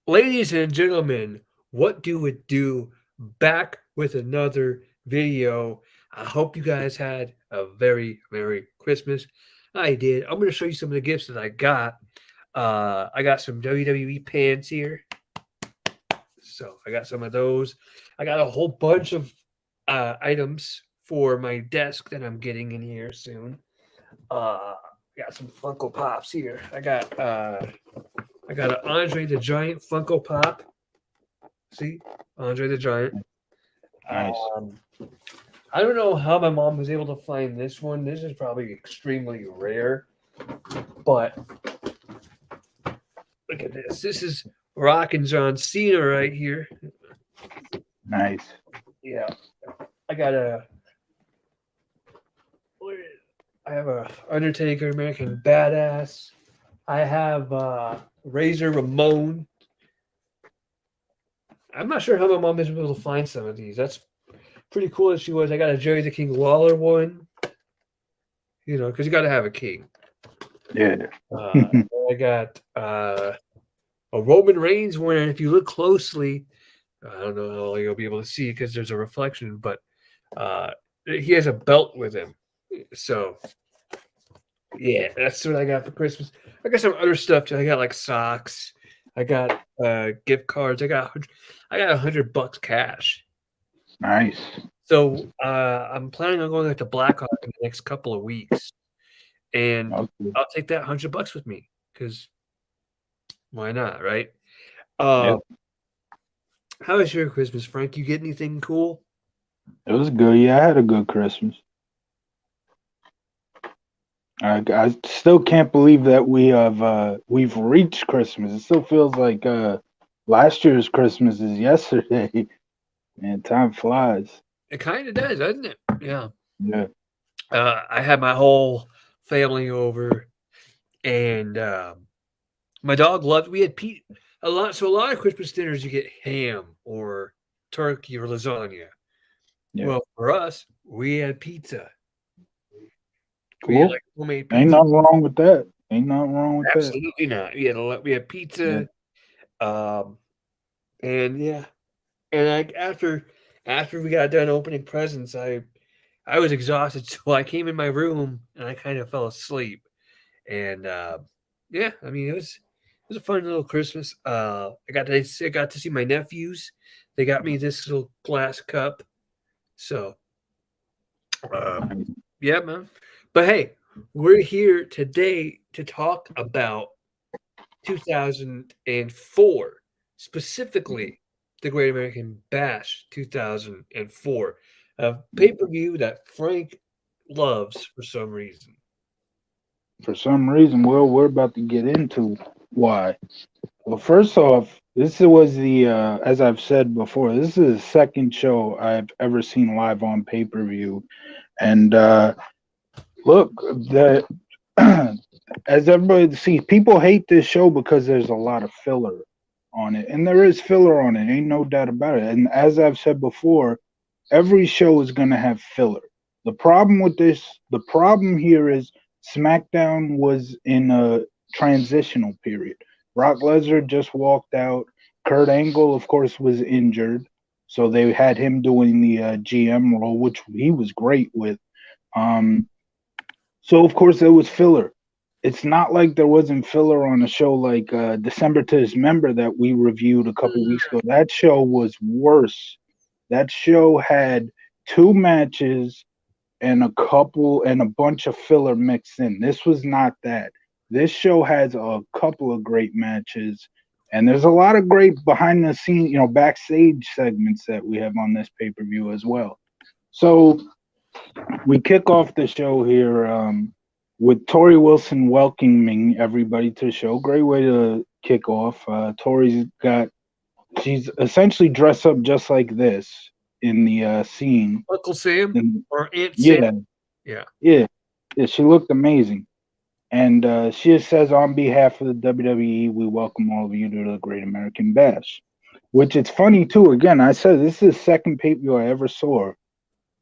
Ladies and gentlemen, what do it do? Back with another video. I hope you guys had a very Merry Christmas. I did. I'm going to show you some of the gifts that I got. I got some WWE pants here. So I got some of those. I got a whole bunch of items for my desk that I'm getting in here soon. Got some Funko Pops here. I got an Andre the Giant Funko Pop. See, Andre the Giant. Nice. Um, I don't know how my mom was able to find this one. This is probably extremely rare, but look at this. This is Rockin' John Cena right here. Nice. Yeah, I got a. I have a Undertaker American Badass. I have Razor Ramon. I'm not sure how my mom is able to find some of these. That's pretty cool that she was. I got a Jerry the King Lawler one. You know, because you got to have a king. Yeah. I got a Roman Reigns one, and if you look closely, I don't know how you'll be able to see because there's a reflection, but he has a belt with him. So yeah, that's what I got for Christmas. I got some other stuff too. I got like socks. I got gift cards. I got $100 cash. Nice. So I'm planning on going like to Blackhawk in the next couple of weeks, and Okay. I'll take that $100 with me because why not, right? Uh, Yep. how was your Christmas, Frank? You get anything cool? It was good. Yeah, I had a good Christmas. I still can't believe that we've reached Christmas. It still feels like last year's Christmas is yesterday. Man, time flies. It kind of does, doesn't it? Yeah. Yeah. I had my whole family over, and my dog loved. We had a lot. So a lot of Christmas dinners, you get ham or turkey or lasagna. Yeah. Well, for us, we had pizza. We had Cool. like homemade Ain't pizza. nothing wrong with that. Ain't nothing wrong with that. Absolutely not. We had Yeah. pizza. Um, and yeah, and after we got done opening presents, I was exhausted, so I came in my room and I kind of fell asleep. And yeah, I mean it was a fun little Christmas. I got to see my nephews. They got me this little glass cup. So um, yeah, man. But hey, we're here today to talk about 2004, specifically the Great American Bash 2004, a pay per view that Frank loves for some reason. For some reason, well, we're about to get into why. Well, first off, this was the as I've said before, this is the second show I've ever seen live on pay-per-view. And look, the as everybody sees, people hate this show because there's a lot of filler on it. And there is filler on it, ain't no doubt about it. And as I've said before, every show is gonna have filler. The problem here is SmackDown was in a transitional period. Brock Lesnar just walked out. Kurt Angle, of course, was injured, so they had him doing the GM role, which he was great with. Um, so of course there was filler. It's not like there wasn't filler on a show like December to Dismember that we reviewed a couple weeks ago. That show was worse. That show had two matches and a bunch of filler mixed in. This was not that. This show has a couple of great matches, and there's a lot of great behind the scenes, backstage segments that we have on this pay per view as well. So we kick off the show here with Tori Wilson welcoming everybody to the show. Great way to kick off. She's essentially dressed up just like this in the scene. Uncle Sam And or Aunt Sam? yeah, Yeah. yeah, yeah, she looked amazing. And she says, on behalf of the WWE, we welcome all of you to the Great American Bash. Which it's funny too. Again, I said this is the second pay per view I ever saw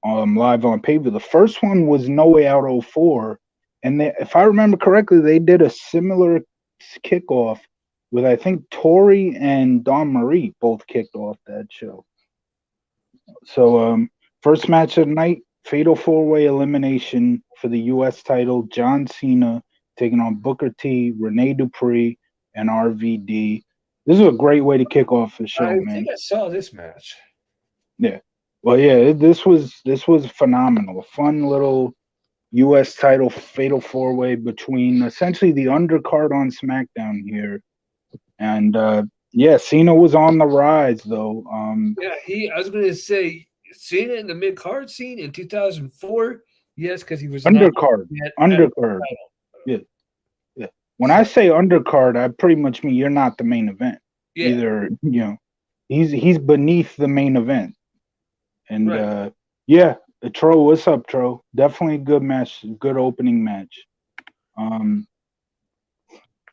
live on pay per view. The first one was No Way Out '04, and if I remember correctly, they did a similar kickoff with I think Tori and Dawn Marie both kicked off that show. So first match of the night, fatal four way elimination for the US title, John Cena taking on Booker T, Rene Dupree, and RVD. This is a great way to kick off the show, I man. think I saw this match. Yeah. Well, yeah, this was phenomenal. A fun little US title fatal four way between essentially the undercard on SmackDown here. And yeah, Cena was on the rise though. Yeah, I was going to say, Cena in the mid card scene in 2004. Yes, because he was not Undercard. yet at a Undercard. title. Yeah. Yeah. When I So say undercard, I pretty much mean you're not the main event. yeah, Either, he's beneath the main event. And right. yeah, Tro, what's up, Tro? Definitely a good match, good opening match. Um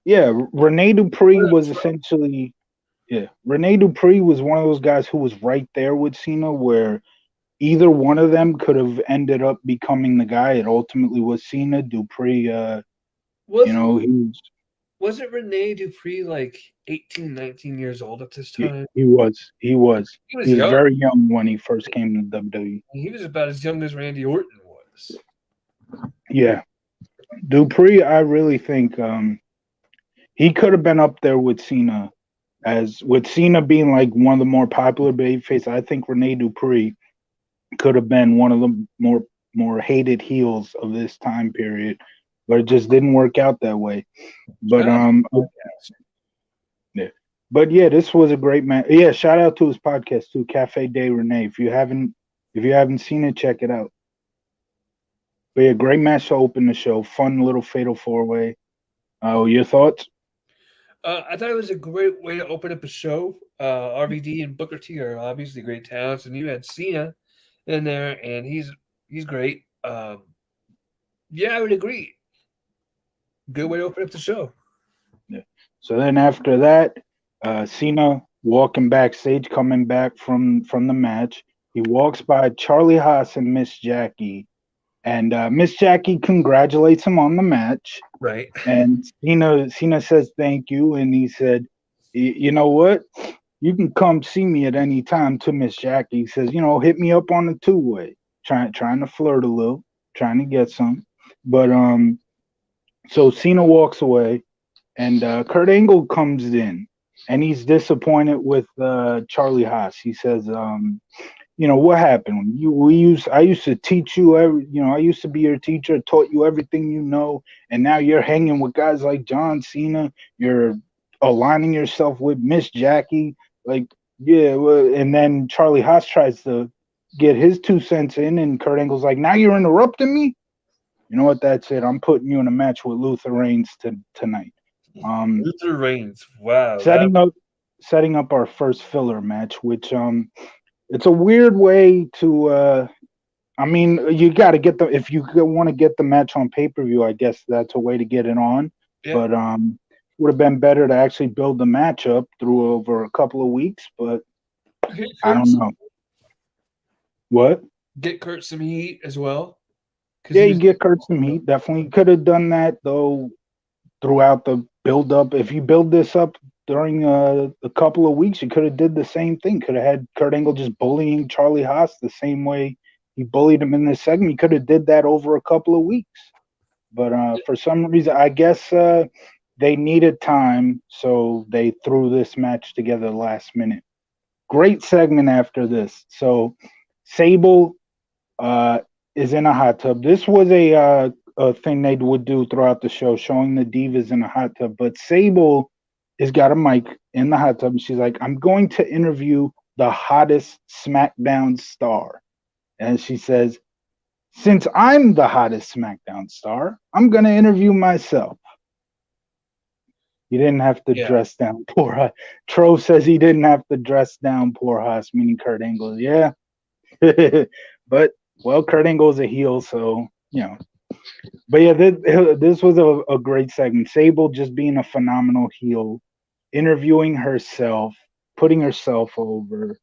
yeah, Rene Dupree What up, was Tro? essentially yeah, Rene Dupree was one of those guys who was right there with Cena where either one of them could have ended up becoming the guy. It ultimately was Cena. Dupree, Wasn't he was wasn't Rene Dupree like 18, 19 years old at this time? he He was was young. very young when he first came to WWE. He was about as young as Randy Orton was. Yeah, Dupree, I really think he could have been up there with Cena, as with Cena being like one of the more popular babyface. I think Rene Dupree could have been one of the more hated heels of this time period, but it just didn't work out that way. But Shout out to the podcast. yeah. But yeah, this was a great match. Yeah, shout out to his podcast too, Cafe de Rene. If you haven't seen it, check it out. But yeah, great match to open the show. Fun little fatal four way. Your thoughts? I thought it was a great way to open up a show. RVD and Booker T are obviously great talents, and you had Cena in there, and he's great. Yeah, I would agree. Good way to open up the show. Yeah. So then after that, Cena walking backstage, coming back from the match. He walks by Charlie Haas and Miss Jackie, and Miss Jackie congratulates him on the match. Right. And Cena says thank you, and he said, You know what? You can come see me at any time." To Miss Jackie, he says, "Hit me up on the two way." Trying to flirt a little, trying to get some. But so Cena walks away, and Kurt Angle comes in, and he's disappointed with Charlie Haas. He says, "What happened? I used to teach you I used to be your teacher, taught you everything you know, and now you're hanging with guys like John Cena. You're aligning yourself with Miss Jackie, like, yeah." Well, and then Charlie Haas tries to get his 2 cents in, and Kurt Angle's like, "Now you're interrupting me. You know what? That's it. I'm putting you in a match with Luther Reigns tonight." Um, Luther Reigns. Wow, that setting up setting up our first filler match, which it's a weird way to I mean, you got to get the if you want to get the match on pay-per-view, I guess that's a way to get it on. yeah. But would have been better to actually build the match up through over a couple of weeks, but Get I Kurt, don't know. What? get Kurt some heat as well because Yeah, he you was. get Kurt some heat. Definitely could have done that though throughout the build up. If you build this up during a couple of weeks, you could have did the same thing. Could have had Kurt Angle just bullying Charlie Haas the same way he bullied him in this segment. You could have did that over a couple of weeks. But for some reason, I guess they needed time, so they threw this match together last minute. Great segment after this. So Sable uh, is in a hot tub. This was a thing they would do throughout the show, showing the divas in a hot tub. But Sable has got a mic in the hot tub, and she's like, "I'm going to interview the hottest SmackDown star," and she says, "Since I'm the hottest SmackDown star, I'm going to interview myself." He didn't have to Yeah. dress down poor Haas. Tro says he didn't have to dress down poor Haas, meaning Kurt Angle. Yeah. But, well, Kurt Angle's a heel, so, But yeah, this was a great segment. Sable just being a phenomenal heel, interviewing herself, putting herself over.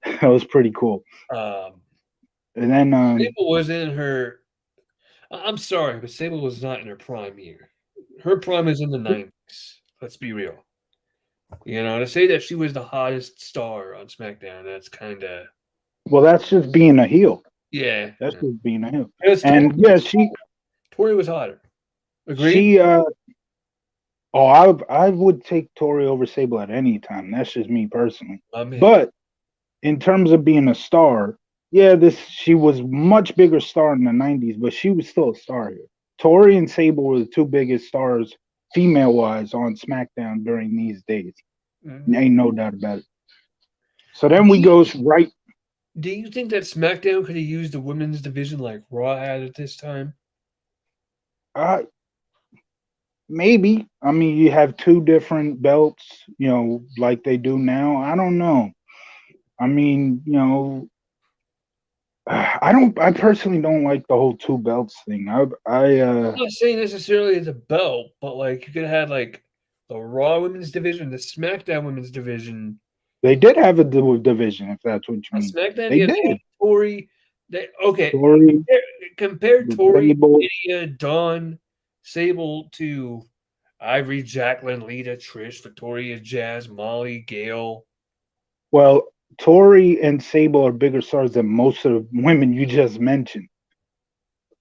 That was pretty cool. Um, And then, Sable was in her. I'm sorry, but Sable was not in her prime year. Her prime is in the 90s. Let's be real. To say that she was the hottest star on SmackDown, that's kind of Well, that's just being a heel. yeah. That's just being a heel. Because And yeah, she Tori was hotter. Agreed. she oh, I would take Tori over Sable at any time. That's just me personally. My man. But in terms of being a star, yeah, this she was much bigger star in the '90s, but she was still a star here. Tori and Sable were the two biggest stars, female wise, on SmackDown during these days. Mhm. Ain't no doubt about it. So Do then we you, goes right. do you think that SmackDown could have used the women's division like Raw had at this time? Uh, maybe. I mean, you have two different belts, like they do now. I don't know. I mean, I don't. I personally don't like the whole two belts thing. I'm not saying necessarily the belt, but like you could have had like the Raw women's division, the SmackDown women's division. They did have a division, if that's what you On mean. SmackDown, They you had did. Tori. Okay, Tori, compare Tori, Sable. Lydia, Dawn, Sable to Ivory, Jacqueline, Lita, Trish, Victoria, Jazz, Molly, Gail. Well, Tori and Sable are bigger stars than most of the women you just mentioned.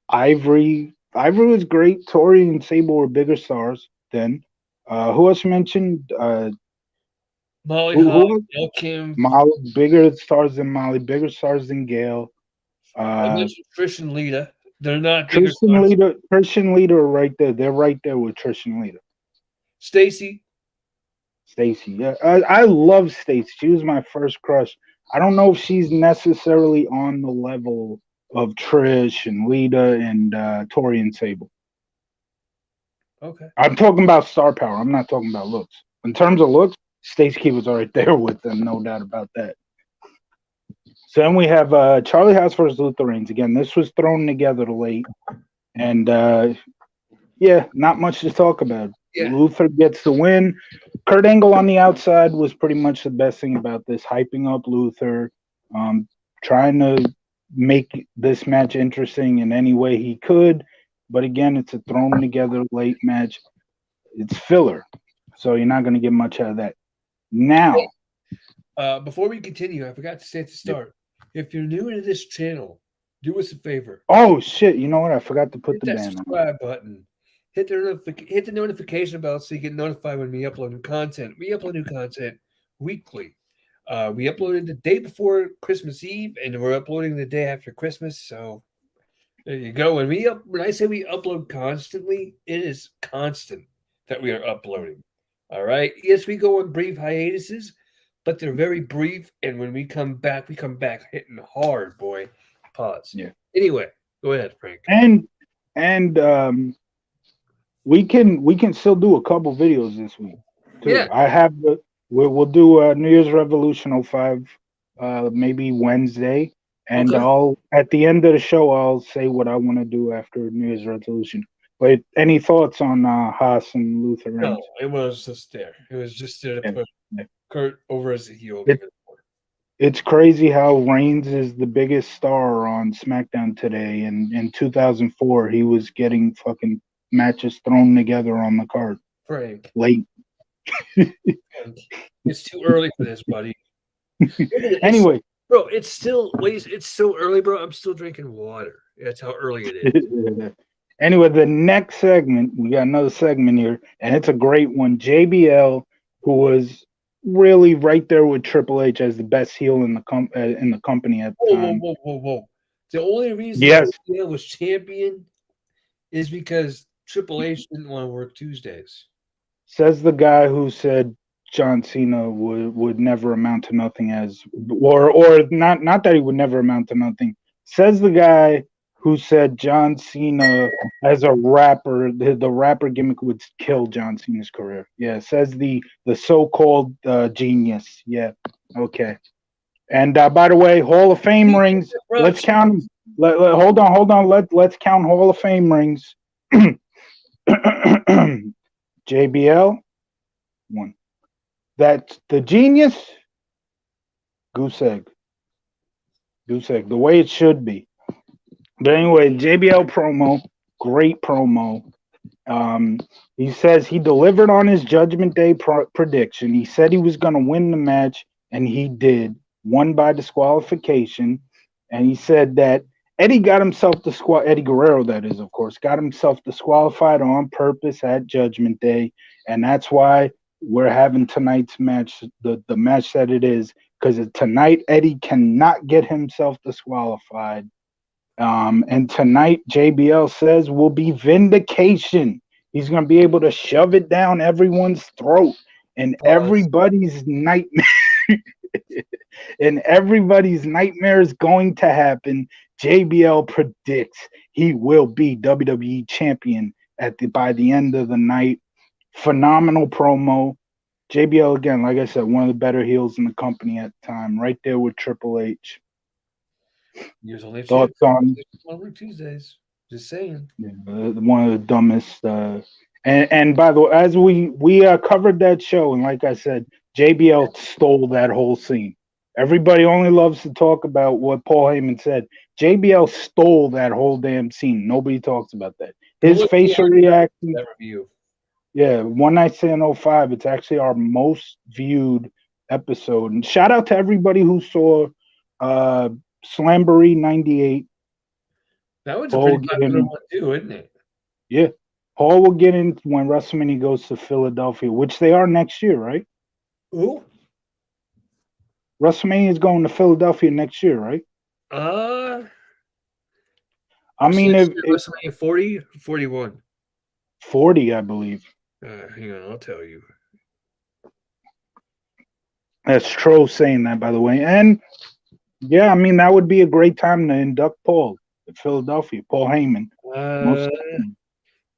Ivory was great. Tori and Sable were bigger stars than. Who else you mentioned? Molly Who Holly, else? El Kim. Molly, bigger stars than Molly, bigger stars than Gail. I Uh, mentioned Trish and Lita. They're not bigger Tristan stars. Leader, Christian Leader are right there. They're right there with Tristan Leader. Stacy. Stacy, yeah, I love Stacy. She was my first crush. I don't know if she's necessarily on the level of Trish and Lita and Tori and Sable. Okay. I'm talking about star power. I'm not talking about looks. In Yeah. terms of looks, Stacy was right there with them, no doubt about that. So then we have Charlie House versus Luther Reigns. Again, this was thrown together late, and yeah, not much to talk about. Yeah. Luther gets the win. Kurt Angle on the outside was pretty much the best thing about this, hyping up Luther, um, trying to make this match interesting in any way he could. But again, it's a thrown together late match. It's filler, so you're not going to get much out of that. Now, Before we continue, I forgot to say at the start. If you're new to this channel, do us a favor. oh shit, you know what? I forgot to put Hit the that banner on. subscribe button. Hit the notification bell so you get notified when we upload new content. We upload new content weekly. We uploaded the day before Christmas Eve, and we're uploading the day after Christmas. So there you go. When I say we upload constantly, it is constant that we are uploading. All right. Yes, we go on brief hiatuses, but they're very brief. And when we come back hitting hard, boy. Pause. Yeah, Anyway, go ahead, Frank. and we can still do a couple videos this week Yeah. too. I have the we'll do New Year's Revolution '05, maybe Wednesday, and Okay. I'll at the end of the show I'll say what I want to do after New Year's resolution. But any thoughts on Haas and Luther No, Reigns? it was just there. It was just there to Yeah, put yeah. Kurt over as a heel It, even more. it's crazy how Reigns is the biggest star on SmackDown today, and in 2004 he was getting fucking matches thrown together on the card Frank, late. Frank, it's too early for this, buddy. Look at it. Anyway, Bro, it's still wait, it's so early, bro. I'm still drinking water. That's how early it is. anyway, the next segment, we got another segment here, and it's a great one. JBL, who was really right there with Triple H as the best heel in the company at the Whoa, whoa, time. whoa, whoa, whoa. The only reason Yes, JBL was champion is because Triple H didn't want to work Tuesdays. says the guy who said John Cena would never amount to nothing as, or not that he would never amount to nothing. Says the guy who said John Cena as a rapper, the rapper gimmick would kill John Cena's career. Yeah, says the so-called genius. Yeah, okay. And by the way, Hall of Fame rings. Bro, Let's count them. Hold on. Let's count Hall of Fame rings. JBL, one. That's the genius. Goose egg. Goose egg. The way it should be. But anyway, JBL promo. Great promo. Um, he says he delivered on his Judgment Day prediction. He said he was going to win the match, and he did. Won by disqualification. And he said that Eddie got himself Eddie Guerrero, that is, of course, got himself disqualified on purpose at Judgment Day. And that's why we're having tonight's match, the match that it is, because tonight Eddie cannot get himself disqualified. And tonight, JBL says will be vindication. He's going to be able to shove it down everyone's throat and Pause. everybody's nightmare. And everybody's nightmare is going to happen. JBL predicts he will be WWE champion by the end of the night. Phenomenal promo. JBL again, like I said, one of the better heels in the company at the time, right there with Triple H. Years only Thoughts on Tuesdays. Just saying. yeah, one of the dumbest. And by the way, as we covered that show, and like I said, JBL stole that whole scene. Everybody only loves to talk about what Paul Heyman said. JBL stole that whole damn scene. Nobody talks about that. His facial reaction. That review. Yeah, One Night Stand 05. It's actually our most viewed episode. And shout out to everybody who saw Slamboree 98. That was a pretty popular one too, isn't it? Yeah. Paul will get in when WrestleMania goes to Philadelphia, which they are next year, right? Who? WrestleMania is going to Philadelphia next year, right? I mean, if WrestleMania 40, 41. 40, I believe. Hang on, I'll tell you. That's Tro saying that, by the way. And yeah, I mean, that would be a great time to induct Paul at Philadelphia, Paul Heyman.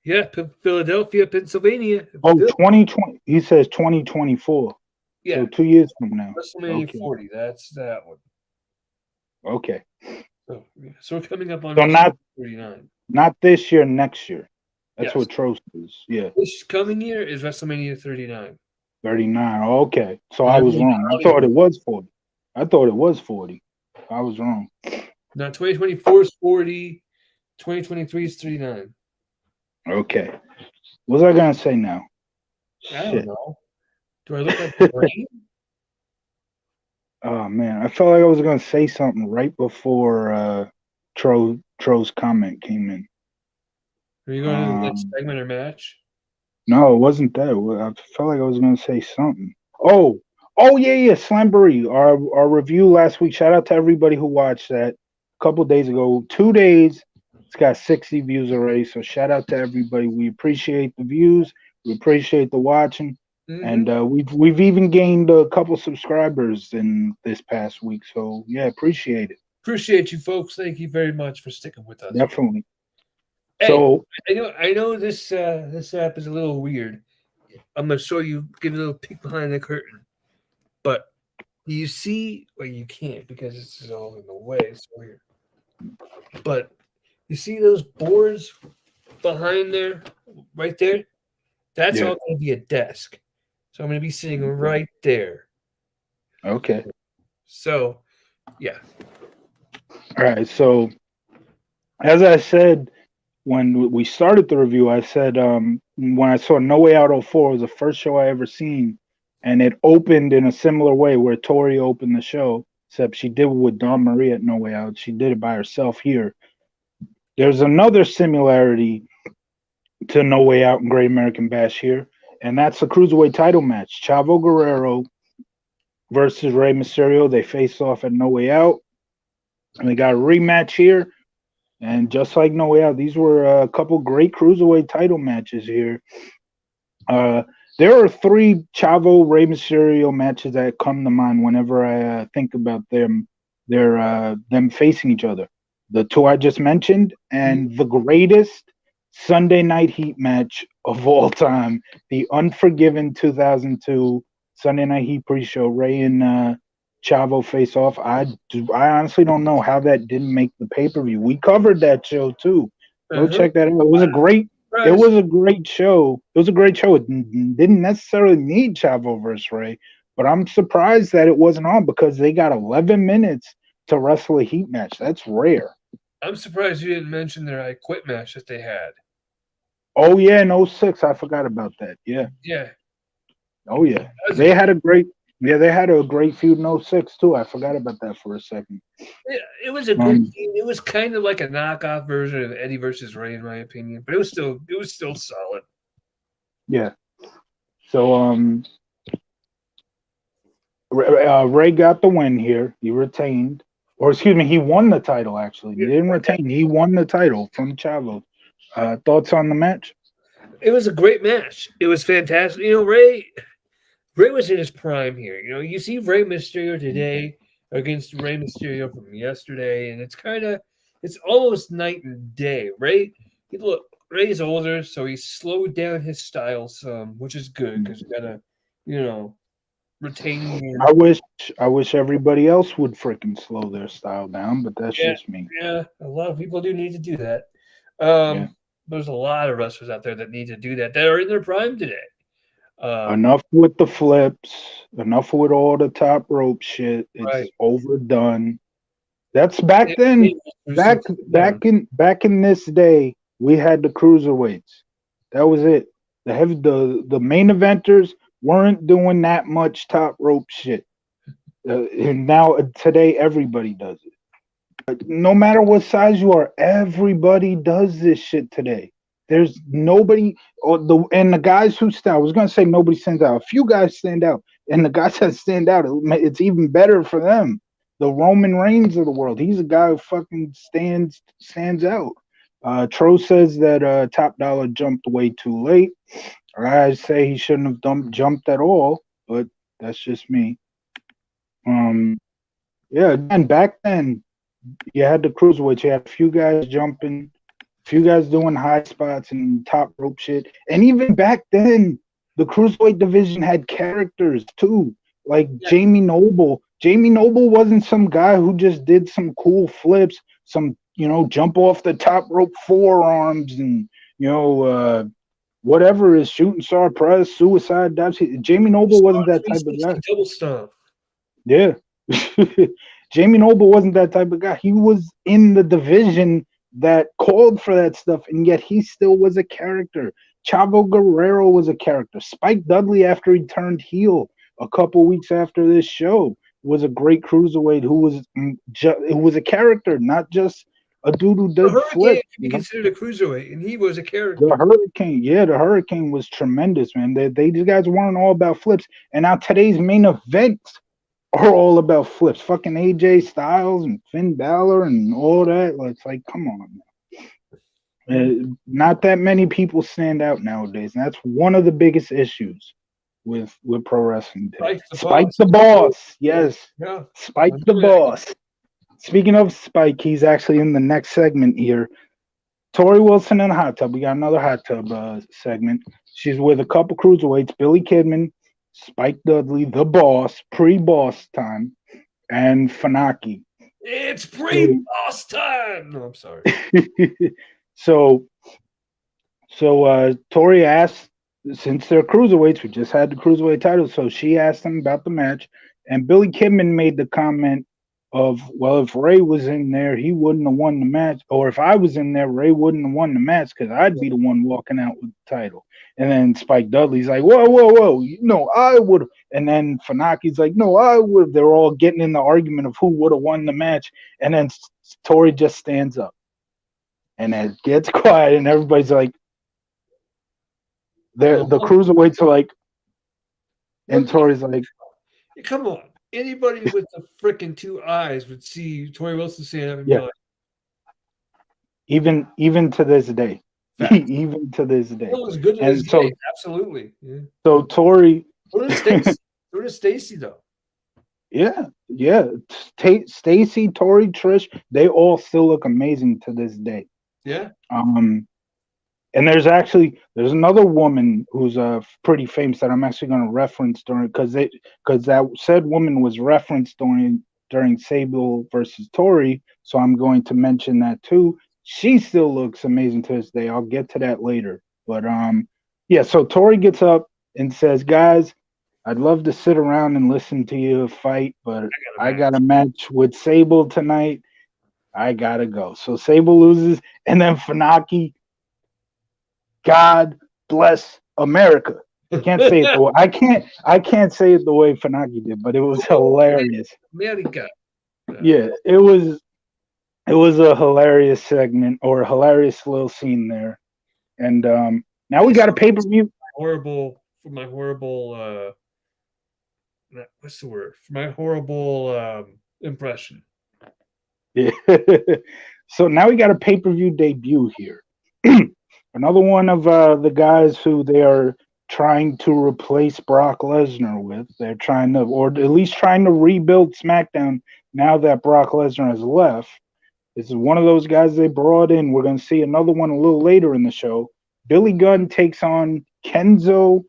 Yeah, Philadelphia, Pennsylvania. Oh, 2020. He says 2024. Yeah. So 2 years from now. WrestleMania 40. That's that one. Okay. So we're coming up on so not 39. Not this year, next year. That's Yes. what Trost is. Yeah. This coming year is WrestleMania 39. 39. Okay. So I was wrong. I thought it was 40. I was wrong. Now 2024 is 40. 2023 is 39. Okay. What was I gonna say now? I don't know. Do I look like the brain? Oh man, I felt like I was gonna say something right before Tro's comment came in. Are you going to the next segment or match? No, it wasn't that. I felt like I was gonna say something. Oh yeah, Slamboree. Our review last week. Shout out to everybody who watched that a couple days ago. 2 days. It's got 60 views already. So shout out to everybody. We appreciate the views. We appreciate the watching. Mm-hmm. And we've even gained a couple subscribers in this past week. So yeah, appreciate it. Appreciate you folks. Thank you very much for sticking with us. Definitely. Hey, so I know this app is a little weird. I'm gonna show you, give you a little peek behind the curtain. But you see, well, you can't because this is all in the way. It's weird. But you see those boards behind there, right there? That's all going to be a desk. So I'm going to be sitting right there. Okay. So, yeah. All right. So, as I said when we started the review, I said when I saw No Way Out 04, it was the first show I ever seen. And it opened in a similar way where Tori opened the show, except she did it with Dawn Marie at No Way Out. She did it by herself here. There's another similarity to No Way Out and Great American Bash here, and that's the Cruiserweight title match. Chavo Guerrero versus Rey Mysterio. They face off at No Way Out, and they got a rematch here. And just like No Way Out, these were a couple great Cruiserweight title matches here. There are 3 Chavo Rey Mysterio matches that come to mind whenever I think about them facing each other. The 2 I just mentioned, and the greatest Sunday Night Heat match of all time, the Unforgiven 2002 Sunday Night Heat pre-show. Rey and Chavo face off. I honestly don't know how that didn't make the pay-per-view. We covered that show too. Go check that out. It was a great. It was a great show. It was a great show. It didn't necessarily need Chavo versus Rey, but I'm surprised that it wasn't on because they got 11 minutes to wrestle a Heat match. That's rare. I'm surprised you didn't mention their I Quit match that they had. Oh yeah, in '06, I forgot about that. Yeah. Yeah, Oh yeah. that was a They good. had a great yeah, they had a great feud in '06 too. I forgot about that for a second. It was a good Um team. It was kind of like a knockoff version of Eddie versus Ray, in my opinion, but it was still solid. yeah. So Ray got the win here. He retained, or excuse me, he won the title. Actually, he Yeah, didn't retain. He won the title from Chavo. Thoughts on the match? it was a great match. It was fantastic. Ray was in his prime here. You see Ray Mysterio today against Ray Mysterio from yesterday, and it's almost night and day. Ray's older, so he slowed down his style some, which is good because you gotta, you know, retain your. I wish I wish everybody else would freaking slow their style down, but that's Yeah, just me. yeah. A lot of people do need to do that. Yeah. There's a lot of wrestlers out there that need to do that are in their prime today. Um, Enough with the flips. Enough with all the top rope shit. It's right. overdone. That's back then. It was through some down. Back in this day, we had the cruiserweights. That was it. The main eventers weren't doing that much top rope shit. And now today everybody does it. No matter what size you are, everybody does this shit today. There's nobody and the guys who stand. I was gonna say nobody stands out. A few guys stand out, and the guys that stand out, it's even better for them. The Roman Reigns of the world. He's a guy who fucking stands out. Tro says that Top Dollar jumped way too late. I say he shouldn't have jumped at all, but that's just me. Um, yeah, again, back then you had the cruiserweights. You had a few guys jumping, a few guys doing high spots and top rope shit. And even back then, the cruiserweight division had characters too, like Yeah, Jamie Noble. Jamie Noble wasn't some guy who just did some cool flips, some jump off the top rope forearms and whatever is shooting star press, suicide dives. Jamie Noble wasn't that type of guy. 360 double stomp. Yeah. Jamie Noble wasn't that type of guy. He was in the division that called for that stuff, and yet he still was a character. Chavo Guerrero was a character. Spike Dudley, after he turned heel a couple weeks after this show, was a great cruiserweight who was a character, not just a dude who The did Hurricane flips. could be considered a cruiserweight, and he was a The character. Hurricane, yeah, the Hurricane was tremendous, man. These guys weren't all about flips, and now today's main event are all about flips. Fucking AJ Styles and Finn Balor and all that. It's like, come on. Not that many people stand out nowadays, and that's one of the biggest issues with pro wrestling today. Spike the Spike boss. the Boss, yes, Yeah, Spike I the knew that. Boss. Speaking of Spike, he's actually in the next segment here. Tori Wilson in a hot tub. We got another hot tub segment. She's with a couple cruiserweights: Billy Kidman, Spike Dudley, the Boss, pre-Boss time, and Funaki. It's So, pre-boss time. No, I'm sorry. so, Tori asked, since they're cruiserweights, we just had the cruiserweight title, so she asked him about the match, and Billy Kidman made the comment of, well, if Ray was in there, he wouldn't have won the match, or if I was in there, Ray wouldn't have won the match because I'd be the one walking out with the title. And then Spike Dudley's like, whoa, whoa, whoa, no, I would. And then Funaki's like, no, I would. They're all getting in the argument of who would have won the match, and then Tori just stands up, and it gets quiet, and everybody's like, the Uh-huh. cruiserweights are like, and Look, Tori's like, come on. Anybody with the freaking two eyes would see Tori Wilson stand up and be yeah, like, even to this day, "Facts." even to this day. Well, it was good to this And day. Absolutely. Yeah. so Tori, So does Stacy. So does Stacy, though. yeah, yeah, Stacy, Tori, Trish, they all still look amazing to this day. Yeah. Um, and there's another woman who's pretty famous that I'm actually going to reference because that said woman was referenced during Sable versus Tori, so I'm going to mention that too. She still looks amazing to this day. I'll get to that later. But yeah. So Tori gets up and says, "Guys, I'd love to sit around and listen to you fight, but I got a I got match. a match with Sable tonight. I gotta go." So Sable loses, and then Funaki God bless America. Can't say it the way I can't say it the way Funaki did, but it was Oh, hilarious. America. Yeah, it was a hilarious segment or a hilarious little scene there. And now I we just got a pay per view. horrible for my horrible what's the word? For my horrible impression. Yeah. So now we got a pay per view debut here. Another one of the guys who they are trying to replace Brock Lesnar with. They're trying to, or at least trying to rebuild SmackDown now that Brock Lesnar has left. This is one of those guys they brought in. We're going to see another one a little later in the show. Billy Gunn takes on Kenzo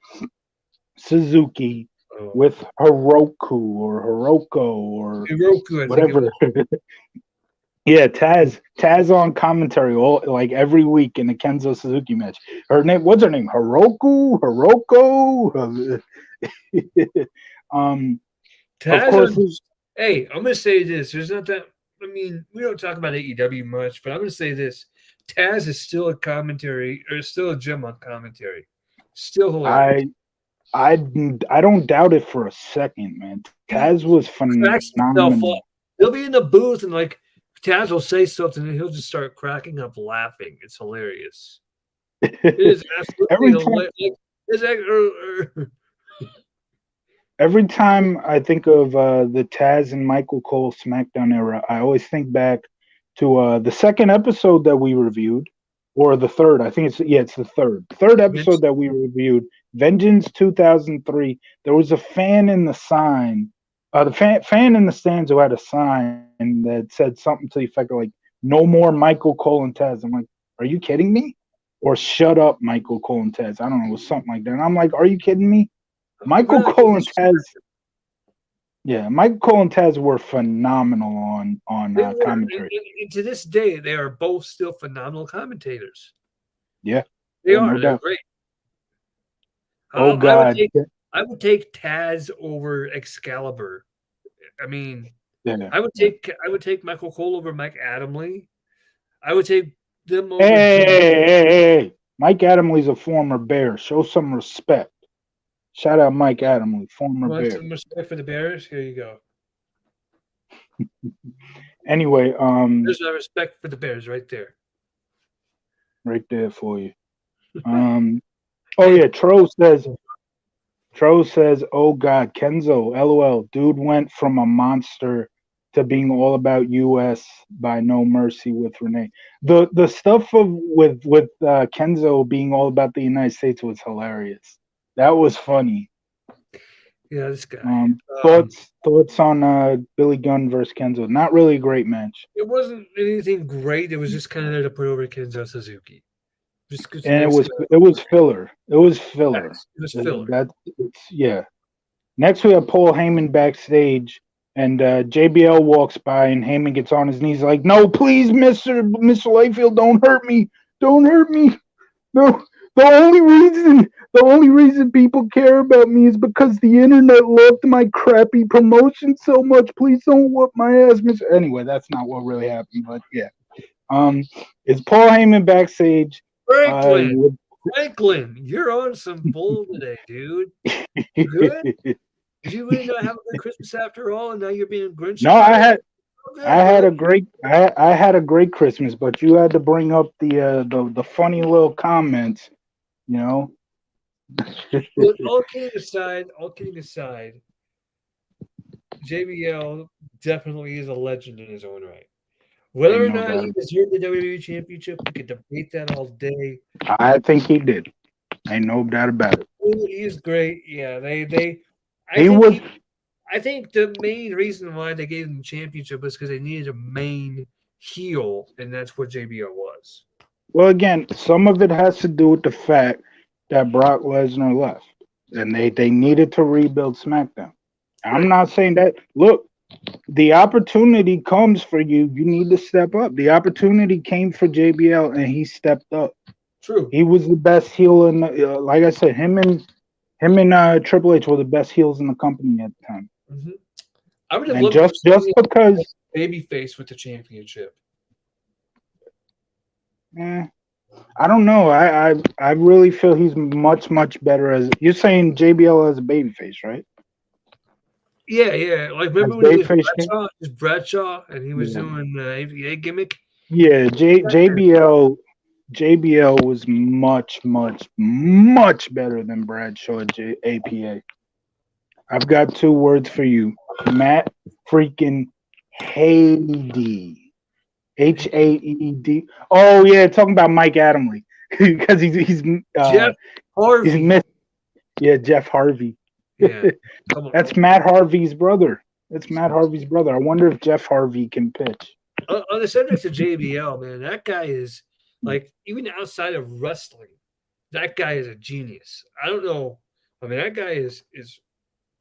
Suzuki Oh, with Hiroko or Hiroku, I think it whatever. was. Yeah, Taz on commentary all like every week in the Kenzo Suzuki match. Her name, what's her name? Hiroko. um, of Taz course, on. Hey, I'm gonna say this. There's not that. I mean, we don't talk about AEW much, but I'm gonna say this. Taz is still a commentary, or still a gem on commentary. Still hilarious. I I I don't doubt it for a second, man. Taz was Cracks himself phenomenal. up. He'll be in the booth and like Taz will say something and he'll just start cracking up laughing. It's hilarious. It is absolutely every time hilarious. Like, it's like, every time I think of the Taz and Michael Cole SmackDown era, I always think back to the second episode that we reviewed, or the third. I think it's the third episode Vince, that we reviewed. Vengeance 2003. There was a fan in the sign, the fan in the stands who had a sign that said something to the effect of like "No more Michael Cole and Taz." I'm like, are you kidding me? Or shut up, Michael Cole and Taz. I don't know, it was something like that. And I'm like, are you kidding me? I Michael feel like they Cole and Taz, disrespect him. yeah, Michael Cole and Taz were phenomenal on They were, commentary. and to this day, they are both still phenomenal commentators. Yeah, They no are. They're doubt. great. Oh I would God, take. I would take Taz over Excalibur. I mean, yeah. I would take Michael Cole over Mike Adamle. I would take them Hey, over hey, Jim. hey, hey, hey. Mike Adamley's a former Bear. Show some respect. Shout out Mike Adamley, former You want Bear. some respect for the Bears? Here you go. Anyway, There's my respect for the Bears right there. right there for you. Um, oh And yeah, Tro says, "Oh God, Kenzo, LOL, dude went from a monster to being all about U.S. by No Mercy with Renee. The stuff of with Kenzo being all about the United States was hilarious. That was funny. yeah, this guy. Um, Thoughts on Billy Gunn versus Kenzo? Not really a great match, it wasn't anything great. It was just kind of there to put over Kenzo Suzuki. Just because and next, it was filler. It was filler. yes, it was filler. That it's yeah. Next, we have Paul Heyman backstage, and JBL walks by, and Heyman gets on his knees, like, "No, please, Mister Layfield, don't hurt me, don't hurt me. No, the only reason people care about me is because the internet loved my crappy promotion so much. Please don't whoop my ass, Mister." Anyway, that's not what really happened, but yeah. It's Paul Heyman backstage. Franklin, With Franklin, you're on some bull today, dude. You good? Did you really not have a good Christmas after all, and now you're being Grinch no, about I it? had Oh, I good, had bud. I had a great Christmas, but you had to bring up the funny little comments, you know. But all kidding aside, JBL definitely is a legend in his own right. Whether Ain't or no not doubt he about deserved the WWE Championship, we could debate that all day. it. I think he did. Ain't no doubt about it. He is great. Yeah, they. I He think was he. I think the main reason why they gave him the championship was because they needed a main heel, and that's what JBL was. well again. Some of it has to do with the fact that Brock Lesnar left, and they needed to rebuild SmackDown. I'm Right. not saying that. Look, the opportunity comes for you. You need to step up. The opportunity came for JBL, and he stepped up. True. He was the best heel in. Like I said, him and Triple H were the best heels in the company at the time. Hmm. I would have And loved to have just seen because, babyface with the championship. eh, I don't know. I really feel he's much better as you're saying JBL as a babyface, right? Yeah, yeah. Like As remember when he was babyface king? Bradshaw, and he was Yeah. doing the AVA gimmick. Yeah, JBL was much better than Bradshaw APA. I've got two words for you. Matt freaking Haedy. Haed. Oh yeah, talking about Mike Adamley because Jeff he's Harvey. missed. Yeah, Jeff Harvey. Yeah, come on. That's Matt Harvey's brother. That's Matt Harvey's brother. I wonder if Jeff Harvey can pitch. On the subject of JBL, man, that guy is like even outside of wrestling, that guy is a genius. I don't know. I mean, that guy is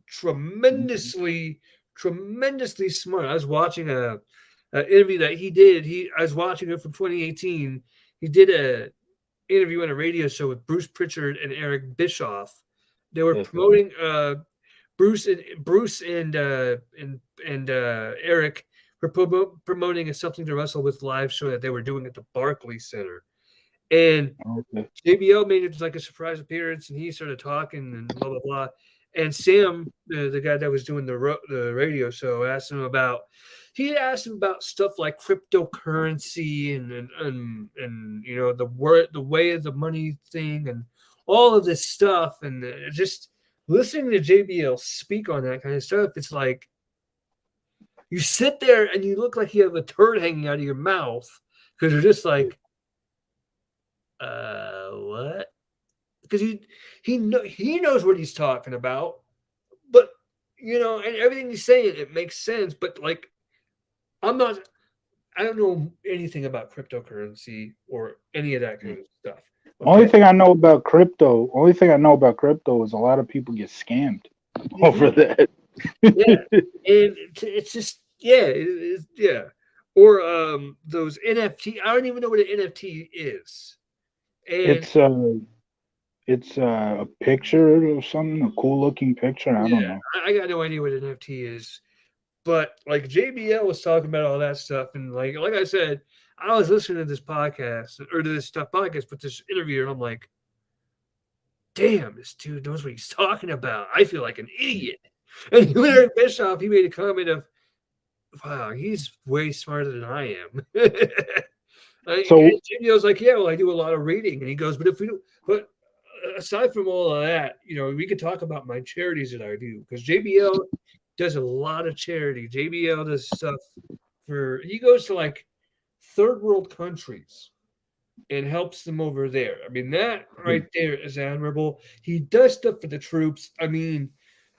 tremendously smart. I was watching a interview that he did. I was watching it from 2018. He did a interview on a radio show with Bruce Pritchard and Eric Bischoff. They were Yeah. promoting Bruce and Eric were promoting a Something to Wrestle with live show that they were doing at the Barclays Center. And Okay. JBL made it like a surprise appearance, and he started talking and blah blah blah. And Sam, the guy that was doing the radio show, asked him about. He asked him about stuff like cryptocurrency and you know the way of the money thing and all of this stuff and just listening to JBL speak on that kind of stuff. It's like you sit there and you look like you have a turd hanging out of your mouth because you're just like, what? Because he knows what he's talking about, but you know, and everything he's saying it makes sense. But like, I'm not. I don't know anything about cryptocurrency or any of that kind of stuff. Only Okay. thing I know about crypto. Only thing I know about crypto is a lot of people get scammed over that. Yeah, and it's just yeah. Or those NFT. I don't even know what an NFT is. And it's a picture or something, a cool looking picture. I don't yeah, know. I got no idea what an NFT is. But like JBL was talking about all that stuff, and like I said, I was listening to this podcast or to this stuff podcast, but this interview, and I'm like, damn, this dude knows what he's talking about. I feel like an idiot. And when Eric Bischoff, he made a comment of, wow, he's way smarter than I am. So JBL's like, yeah, well, I do a lot of reading, and he goes, but if we do, but aside from all of that, you know, we could talk about my charities that I do because JBL does a lot of charity. JBL does stuff he goes to like third world countries and helps them over there. I mean, that right there is admirable. He does stuff for the troops. I mean,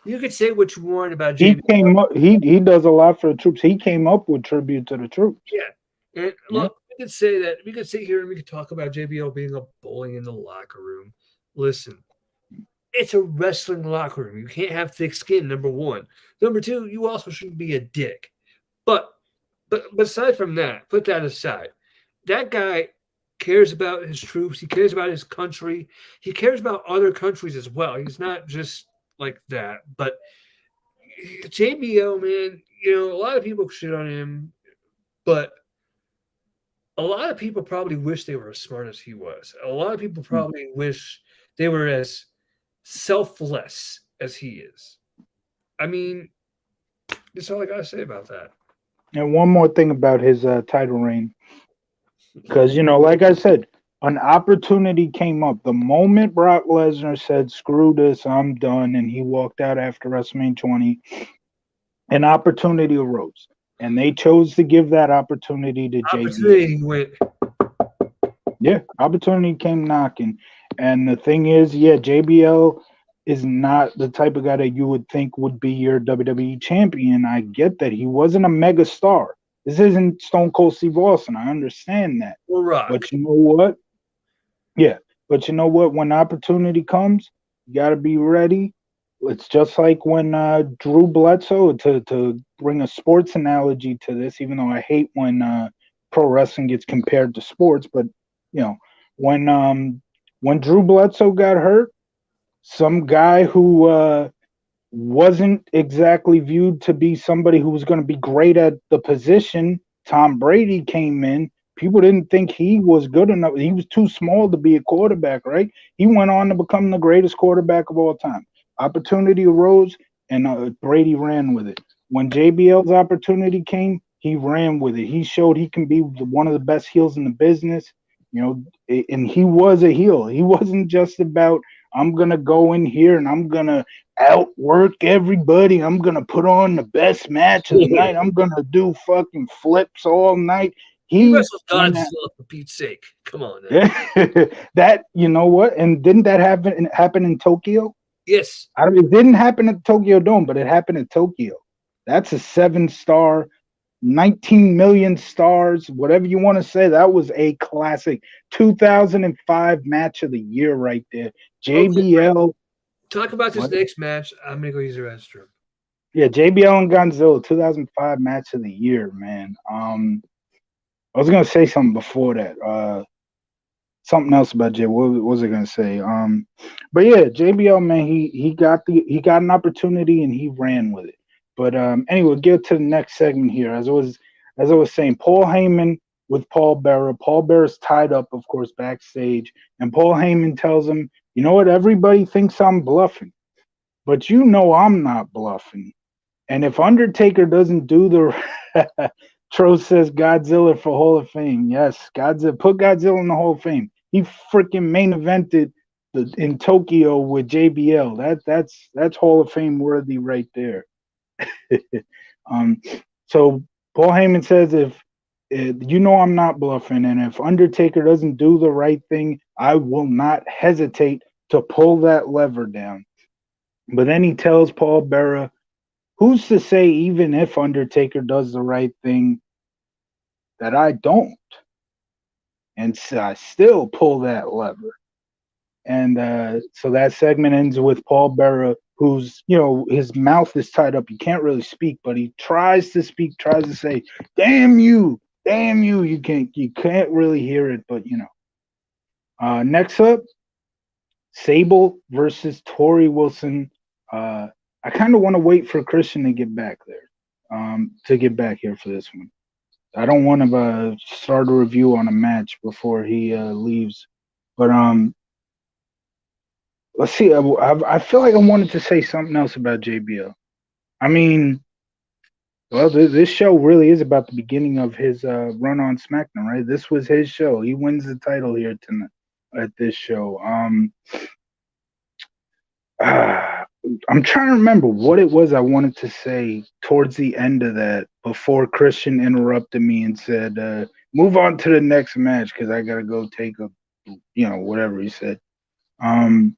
you could say what you want about he JBL. came up. He does a lot for the troops. He came up with tribute to the troops. Yeah. And Yeah. look, we could say that we could sit here and we could talk about JBL being a bully in the locker room. Listen, it's a wrestling locker room. You can't have thick skin, number one. Number two, you also shouldn't be a dick. But but aside from that, put that aside. That guy cares about his troops. He cares about his country. He cares about other countries as well. He's not just like that. But JBL, man, you know, a lot of people shit on him, but a lot of people probably wish they were as smart as he was. A lot of people probably wish they were as selfless as he is. I mean, that's all I gotta say about that. And one more thing about his title reign, because like I said, an opportunity came up the moment Brock Lesnar said, "Screw this, I'm done," and he walked out after WrestleMania 20. An opportunity arose, and they chose to give that opportunity to JBL. Opportunity went. Yeah, opportunity came knocking, and the thing is, yeah, JBL is not the type of guy that you would think would be your WWE champion. I get that he wasn't a mega star. This isn't Stone Cold Steve Austin. I understand that, Or Rock. but you know what? Yeah, but you know what? When opportunity comes, you got to be ready. It's just like when Drew Bledsoe, to bring a sports analogy to this, even though I hate when pro wrestling gets compared to sports, but you know, when Drew Bledsoe got hurt, some guy who wasn't exactly viewed to be somebody who was going to be great at the position, Tom Brady came in. People didn't think he was good enough. He was too small to be a quarterback, right? He went on to become the greatest quarterback of all time. Opportunity arose, and Brady ran with it. When JBL's opportunity came, he ran with it. He showed he can be one of the best heels in the business. You know, and he was a heel. He wasn't just about I'm gonna go in here and I'm gonna outwork everybody. I'm gonna put on the best match of the night. I'm gonna do fucking flips all night. He He wrestles went at Godzilla for Pete's sake. Come on now. that. You know what? And didn't that happen in Tokyo? Yes. It didn't happen at the Tokyo Dome, but it happened in Tokyo. That's a 7-star, 19 million stars, whatever you want to say. That was a classic 2005 match of the year right there. Okay. JBL. Talk about this What? next match. I'm gonna go use the restroom. Yeah, JBL and Godzilla, 2005 match of the year, man. I was gonna say something before that. Something else about Jay. What was I gonna say? But yeah, JBL, man, he got an opportunity and he ran with it. But anyway, get to the next segment here. As I was saying, Paul Heyman with Paul Bearer. Paul Bearer's tied up, of course, backstage, and Paul Heyman tells him, "You know what? Everybody thinks I'm bluffing, but you know I'm not bluffing. And if Undertaker doesn't do the Tro says Godzilla for Hall of Fame. Yes, Godzilla. Put Godzilla in the Hall of Fame. He freaking main evented in Tokyo with JBL. That's Hall of Fame worthy right there. um, so Paul Heyman says if you know I'm not bluffing, and if Undertaker doesn't do the right thing, I will not hesitate to pull that lever down. But then he tells Paul Bearer, who's to say even if Undertaker does the right thing that I don't, and so I still pull that lever. And so that segment ends with Paul Bearer, who's, his mouth is tied up. He can't really speak, but he tries to speak, tries to say, damn you. You can't really hear it, but next up, Sable versus Tori Wilson. I kind of want to wait for Christian to get back there, to get back here for this one. I don't want to start a review on a match before he leaves. But let's see. I feel like I wanted to say something else about JBL. I mean, well, this show really is about the beginning of his run on SmackDown, right? This was his show. He wins the title here tonight at this show. Uh, I'm trying to remember what it was I wanted to say towards the end of that before Christian interrupted me and said, move on to the next match because I got to go take whatever he said. Um,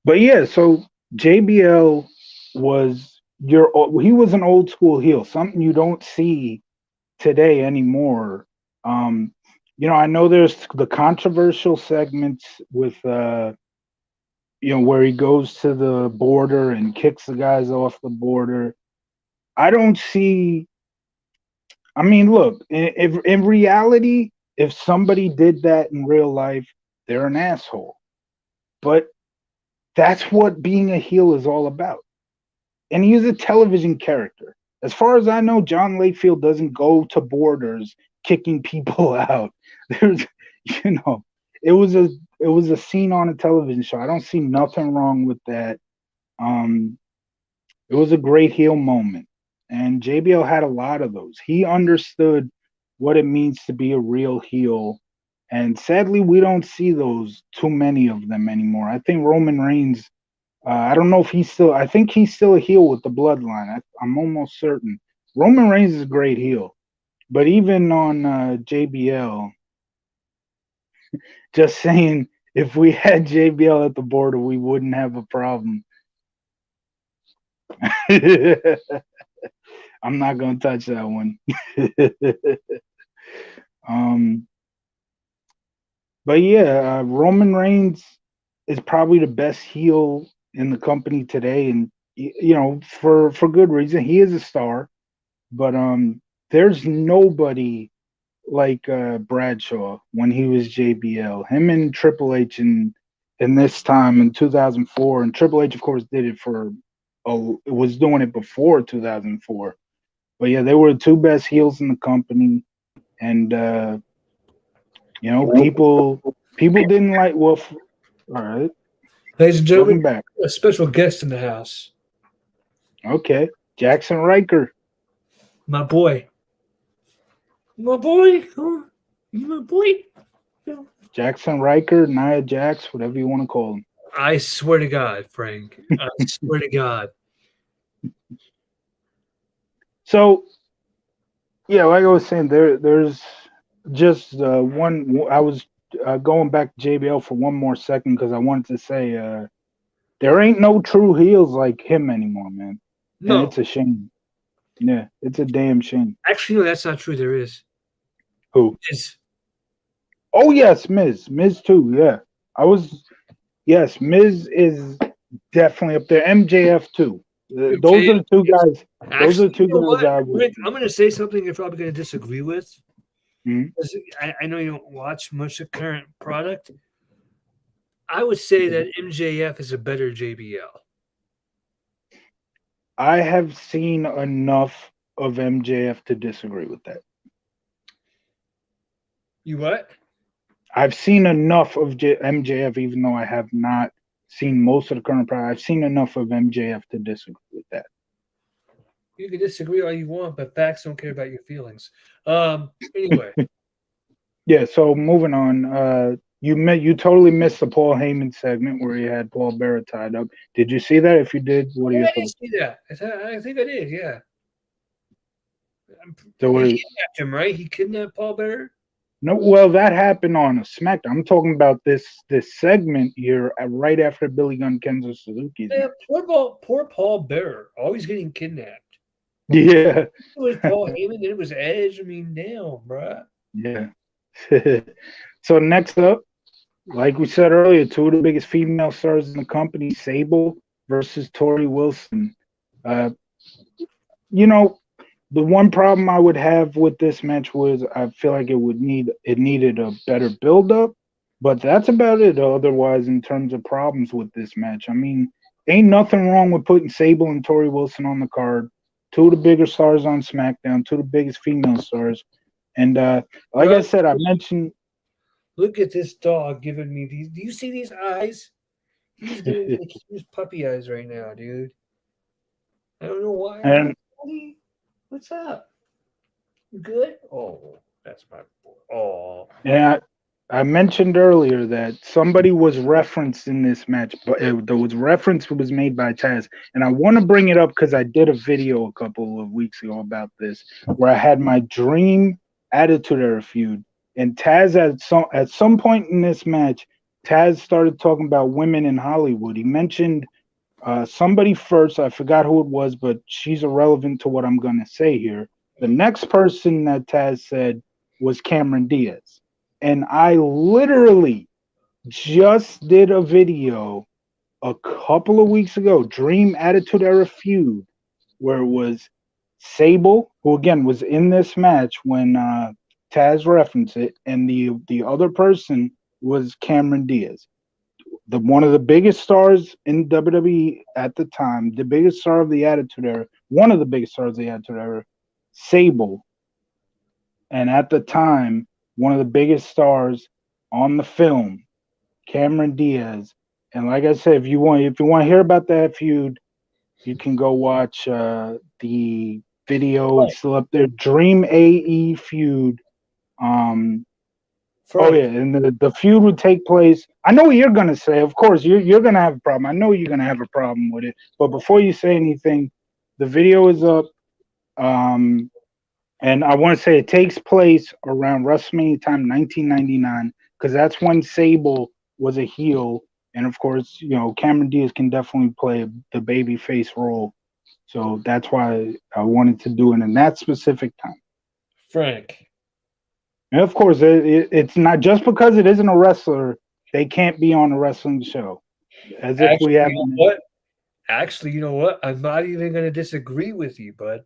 but yeah, so JBL he was an old school heel, something you don't see today anymore. I know there's the controversial segments with where he goes to the border and kicks the guys off the border. I don't see. I mean, look, in reality, if somebody did that in real life, they're an asshole. But that's what being a heel is all about. And he's a television character. As far as I know, John Layfield doesn't go to borders kicking people out. There's, you know, it was a scene on a television show. I don't see nothing wrong with that. Um, it was a great heel moment, and JBL had a lot of those. He understood what it means to be a real heel, and sadly, we don't see those too many of them anymore. I think Roman Reigns. I don't know if he's still. I think he's still a heel with the Bloodline. I'm almost certain. Roman Reigns is a great heel, but even on JBL, just saying, if we had JBL at the border, we wouldn't have a problem. I'm not gonna touch that one. um, but yeah, Roman Reigns is probably the best heel in the company today, and for good reason. He is a star, but there's nobody like Bradshaw when he was JBL. Him and Triple H in this time in 2004, and Triple H of course did it was doing it before 2004. But yeah, they were the two best heels in the company. and people didn't like. Well, all right, Ladies and gentlemen, welcome back. a special guest in the house. Okay, Jackson Riker. My boy. My boy. Huh? You my boy? No. Jackson Riker, Nia Jax, whatever you want to call him. I swear to God, Frank. I swear to God. So, yeah, like I was saying, there's just one. I was going back to JBL for one more second because I wanted to say there ain't no true heels like him anymore, man, and No. it's a shame. Yeah, it's a damn shame. Actually, no, that's not true. There is. Who? Is Oh yes, Miz too. Yeah, I was. Yes, Miz is definitely up there. MJF too. Those okay. are the two guys. Those are Actually, the two you know guys what? I would. I'm going to say something you're probably going to disagree with. Mhm. 'Cause I know you don't watch much of current product. I would say that MJF is a better JBL. I have seen enough of MJF to disagree with that. You what? I've seen enough of MJF, even though I have not seen most of the current product. I've seen enough of MJF to disagree with that. You can disagree all you want, but facts don't care about your feelings. Anyway, Yeah. So moving on. You totally missed the Paul Heyman segment where he had Paul Bearer tied up. Did you see that? If you did, what are yeah, your I did thoughts? see that. I think I did. Yeah, So he what? kidnapped him, right? He kidnapped Paul Bearer. No, well, that happened on a SmackDown. I'm talking about this segment here right after Billy Gunn Kenzo Suzuki's Yeah, match. poor Paul Bearer, always getting kidnapped. Yeah, It was Paul Heyman, then it was Edge. I mean, damn, bruh. yeah. So next up, like we said earlier, two of the biggest female stars in the company, Sable versus Tori Wilson. Uh, you know, the one problem I would have with this match was I feel like it needed a better build up, but that's about it. Otherwise, in terms of problems with this match, I mean, ain't nothing wrong with putting Sable and Tori Wilson on the card. Two of the bigger stars on SmackDown, two of the biggest female stars, and like I Bruh, said, I mentioned. look at this dog giving me these. Do you see these eyes? He's giving me the cutest puppy eyes right now, dude. I don't know why. And Buddy. What's up? You good? Oh, that's my boy. Oh, Yeah, I mentioned earlier that somebody was referenced in this match, but there was reference was made by Taz, and I want to bring it up because I did a video a couple of weeks ago about this, where I had my dream Attitude Era feud, and Taz at some point in this match, Taz started talking about women in Hollywood. He mentioned somebody first. I forgot who it was, but she's irrelevant to what I'm going to say here. The next person that Taz said was Cameron Diaz. And I literally just did a video a couple of weeks ago, Dream Attitude Era feud, where it was Sable, who again was in this match when Taz referenced it, and the other person was Cameron Diaz, the one of the biggest stars in WWE at the time, the biggest star of the Attitude Era, one of the biggest stars of the Attitude Era, Sable, and at the time, one of the biggest stars on the film, Cameron Diaz. And like I said, if you want to hear about that feud, you can go watch the video. It's still up there. Dream AE feud. Um, oh Frank. yeah, and the feud would take place. I know what you're gonna say. Of course, you're gonna have a problem. I know you're gonna have a problem with it. But before you say anything, the video is up. Um, and I want to say it takes place around WrestleMania time, 1999, because that's when Sable was a heel, and of course, Cameron Diaz can definitely play the baby face role. So that's why I wanted to do it in that specific time. Frank. And of course, it's not just because it isn't a wrestler, they can't be on a wrestling show. As if we Actually, you know haven't. what? Actually, you know what? I'm not even going to disagree with you, bud.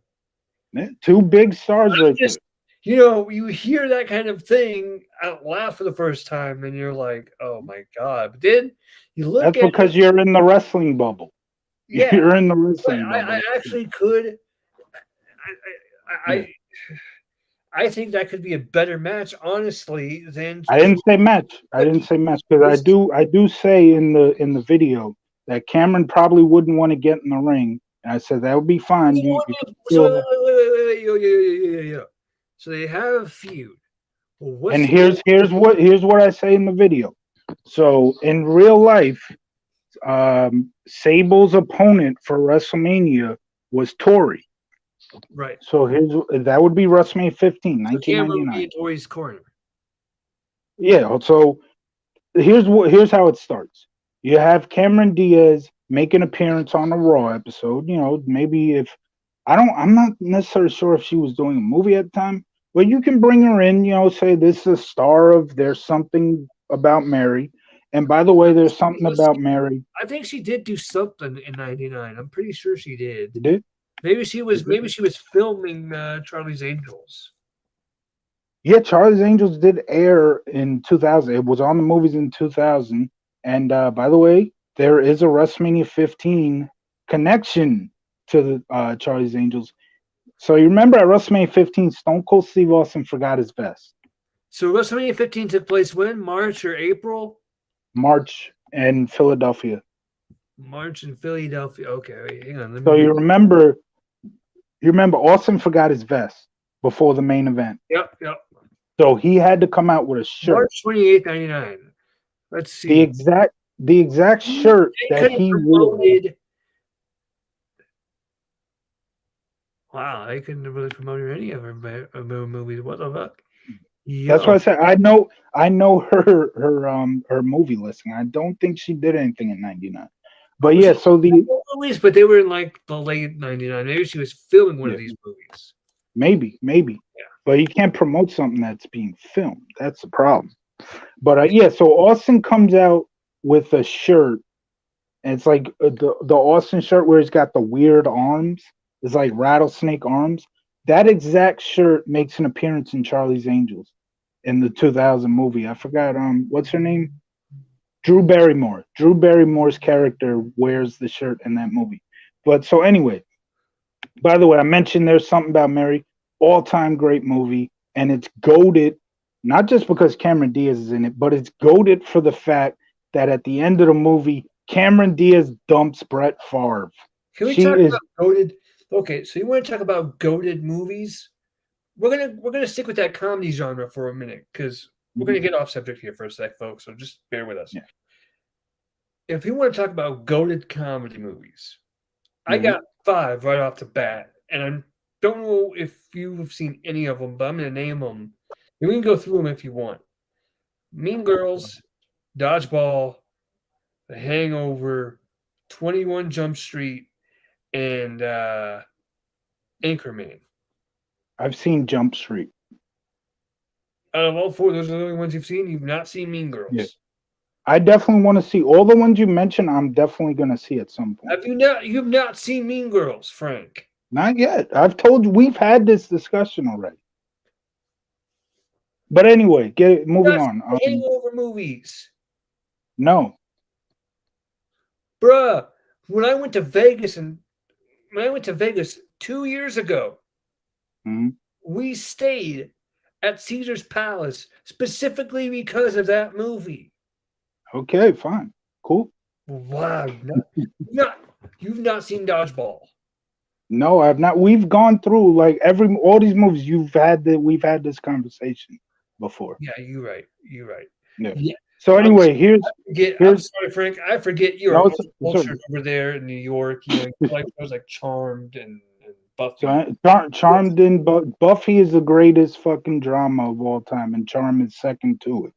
Two big stars I'm right there. just, you hear that kind of thing out loud for the first time, and you're like, "Oh my god!" But then you look That's at it, because you're in the wrestling bubble. yeah. You're in the But wrestling I bubble. actually could. I, I, Yeah. I I think that could be a better match, honestly, than I didn't say match. I but didn't say match because I this do. I do say in the video that Cameron probably wouldn't want to get in the ring. And I said that would be fine. You could so still. wait, yo. So they have a feud. Well, what's And the here's what I say in the video. So in real life, Sable's opponent for WrestleMania was Tori. right? So that would be WrestleMania 15, So Cameron would 1999. be in Tori's corner. Yeah. So here's how it starts. You have Cameron Diaz make an appearance on a Raw episode. You know, maybe if I'm not necessarily sure if she was doing a movie at the time, but you can bring her in. You know, say this is a star of There's Something About Mary, and by the way, there's something about Mary. I think she did do something in '99. I'm pretty sure she did. You did? Maybe she You was. did? Maybe she was filming Charlie's Angels. Yeah, Charlie's Angels did air in 2000. It was on the movies in 2000. And by the way, there is a WrestleMania 15 connection to the Charlie's Angels. So you remember at WrestleMania 15, Stone Cold Steve Austin forgot his vest. So WrestleMania 15 took place when? March or April? March in Philadelphia. March in Philadelphia. Okay, wait, hang on. Let me So read. you remember Austin forgot his vest before the main event. Yep. So he had to come out with a shirt. March 28th, 99. Let's The see. exact the exact shirt They that could have he wore. promoted. Wow, they couldn't have really promoted any of her movies. What the fuck? That's why Yo. I said I know her movie listing. I don't think she did anything in '99. But Well, yeah, she so the movies, but they were in like the late '99. Maybe she was filming one of yeah, these movies. maybe. Yeah. But you can't promote something that's being filmed. That's the problem. But yeah, so Austin comes out with a shirt, and it's like the Austin shirt where he's got the weird arms. It's like rattlesnake arms. That exact shirt makes an appearance in Charlie's Angels in the 2000 movie. I forgot what's her name? Drew Barrymore. Drew Barrymore's character wears the shirt in that movie. But so anyway, by the way, I mentioned There's Something About Mary, all-time great movie, and it's goaded not just because Cameron Diaz is in it, but it's goaded for the fact that at the end of the movie, Cameron Diaz dumps Brett Favre. Can we She talk is about goaded? Okay, so you want to talk about goaded movies? We're gonna stick with that comedy genre for a minute because we're gonna get off subject here for a sec, folks. So just bear with us. yeah, If you want to talk about goaded comedy movies, I mhm. got five right off the bat, and I don't know if you've seen any of them, but I'm gonna name them. And we can go through them if you want. Mean Girls, Dodgeball, The Hangover, 21 Jump Street, and Anchorman. I've seen Jump Street. Out of all four, those are the only ones you've seen. You've not seen Mean Yeah. Girls. I definitely want to see all the ones you mentioned. I'm definitely going to see at some point. Have you not? You've not seen Mean Girls, Frank. Not yet. I've told you we've had this discussion already. But anyway, You've moving not on. seen the Hangover movies, No. bruh. When I went to Vegas and when I went to Vegas 2 years ago, Mhm. we stayed at Caesar's Palace specifically because of that movie. Okay, fine. Cool. Wow, you've not seen Dodgeball. No, I've not. We've gone through like all these movies we've had this conversation before. Yeah, you're right. You're right. Yeah. Yeah. So I'm anyway, I'm here's sorry, Frank. I forget you're no, a it's okay. cultured over there in New York. You know, you like shows like Charmed and Buffy. So Charmed in Buffy is the greatest fucking drama of all time, and Charm is second to it.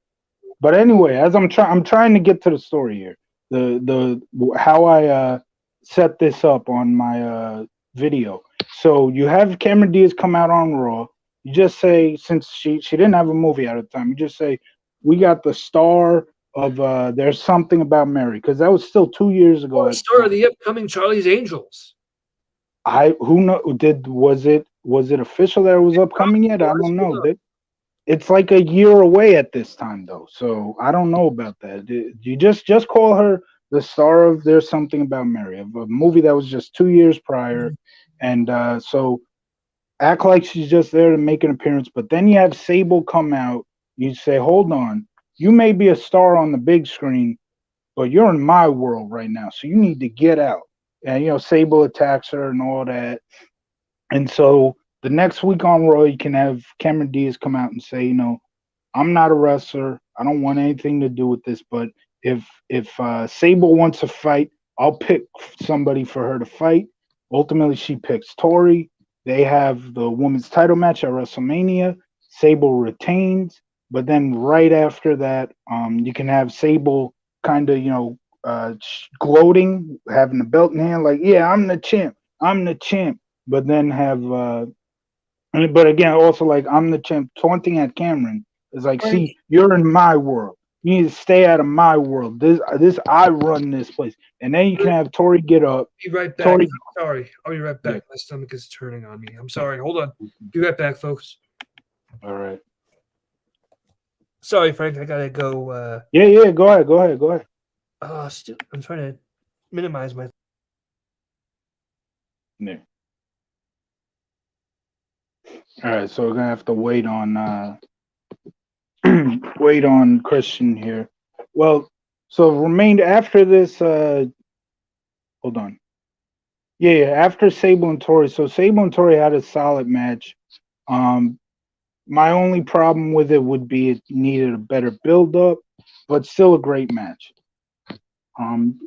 But anyway, as I'm trying to get to the story here. The how I set this up on my video. So you have Cameron Diaz come out on Raw. You just say, since she didn't have a movie at the time, you just say we got the star of There's Something About Mary, because that was still 2 years ago Or at the star of time. the upcoming Charlie's Angels. Who know did was it official that it was upcoming yet? I don't know. It's like a year away at this time though, so I don't know about that. You just call her the star of There's Something About Mary, of a movie that was just 2 years prior, and so act like she's just there to make an appearance. But then you have Sable come out. You say, hold on, you may be a star on the big screen, but you're in my world right now, so you need to get out. And Sable attacks her and all that. And so the next week on Raw, you can have Cameron Diaz come out and say, I'm not a wrestler. I don't want anything to do with this. But if Sable wants to fight, I'll pick somebody for her to fight. Ultimately, she picks Tori. They have the women's title match at WrestleMania. Sable retains, but then right after that, you can have Sable kind of gloating, having the belt in hand, like, yeah, I'm the champ, I'm the champ. But then have but again, also like I'm the champ, taunting at Cameron. It's like, Frank, see, you're in my world. You need to stay out of my world. This I run this place. And then you can have Tori get up. be right back. Tori, Sorry, I'll be right yeah. back. My stomach is turning on me. I'm sorry. Hold on. Be right back, folks. All right. Sorry, Frank. I gotta go. Yeah. Go ahead. I'm trying to minimize my. Yeah. All right. So we're gonna have to wait on wait on Christian here. Well, so remained after this. Hold on. Yeah. After Sable and Tori. So Sable and Tori had a solid match. Um, my only problem with it would be it needed a better build up, but still a great match.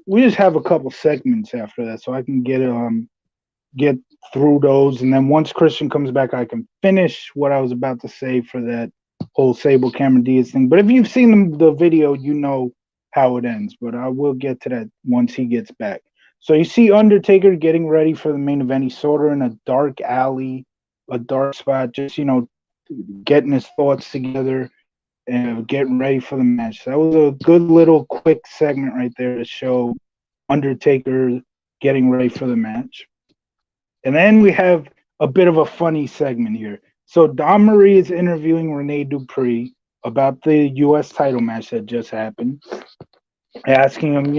We just have a couple segments after that, so I can get through those, and then once Christian comes back, I can finish what I was about to say for that whole Sable Cameron Diaz thing. But if you've seen the video, you know how it ends. But I will get to that once he gets back. So you see Undertaker getting ready for the main event. He's sort of in a dark alley, a dark spot, just getting his thoughts together and getting ready for the match. That was a good little quick segment right there to show Undertaker getting ready for the match. And then we have a bit of a funny segment here. So Don Marie is interviewing Rene Dupree about the U.S. title match that just happened, asking him,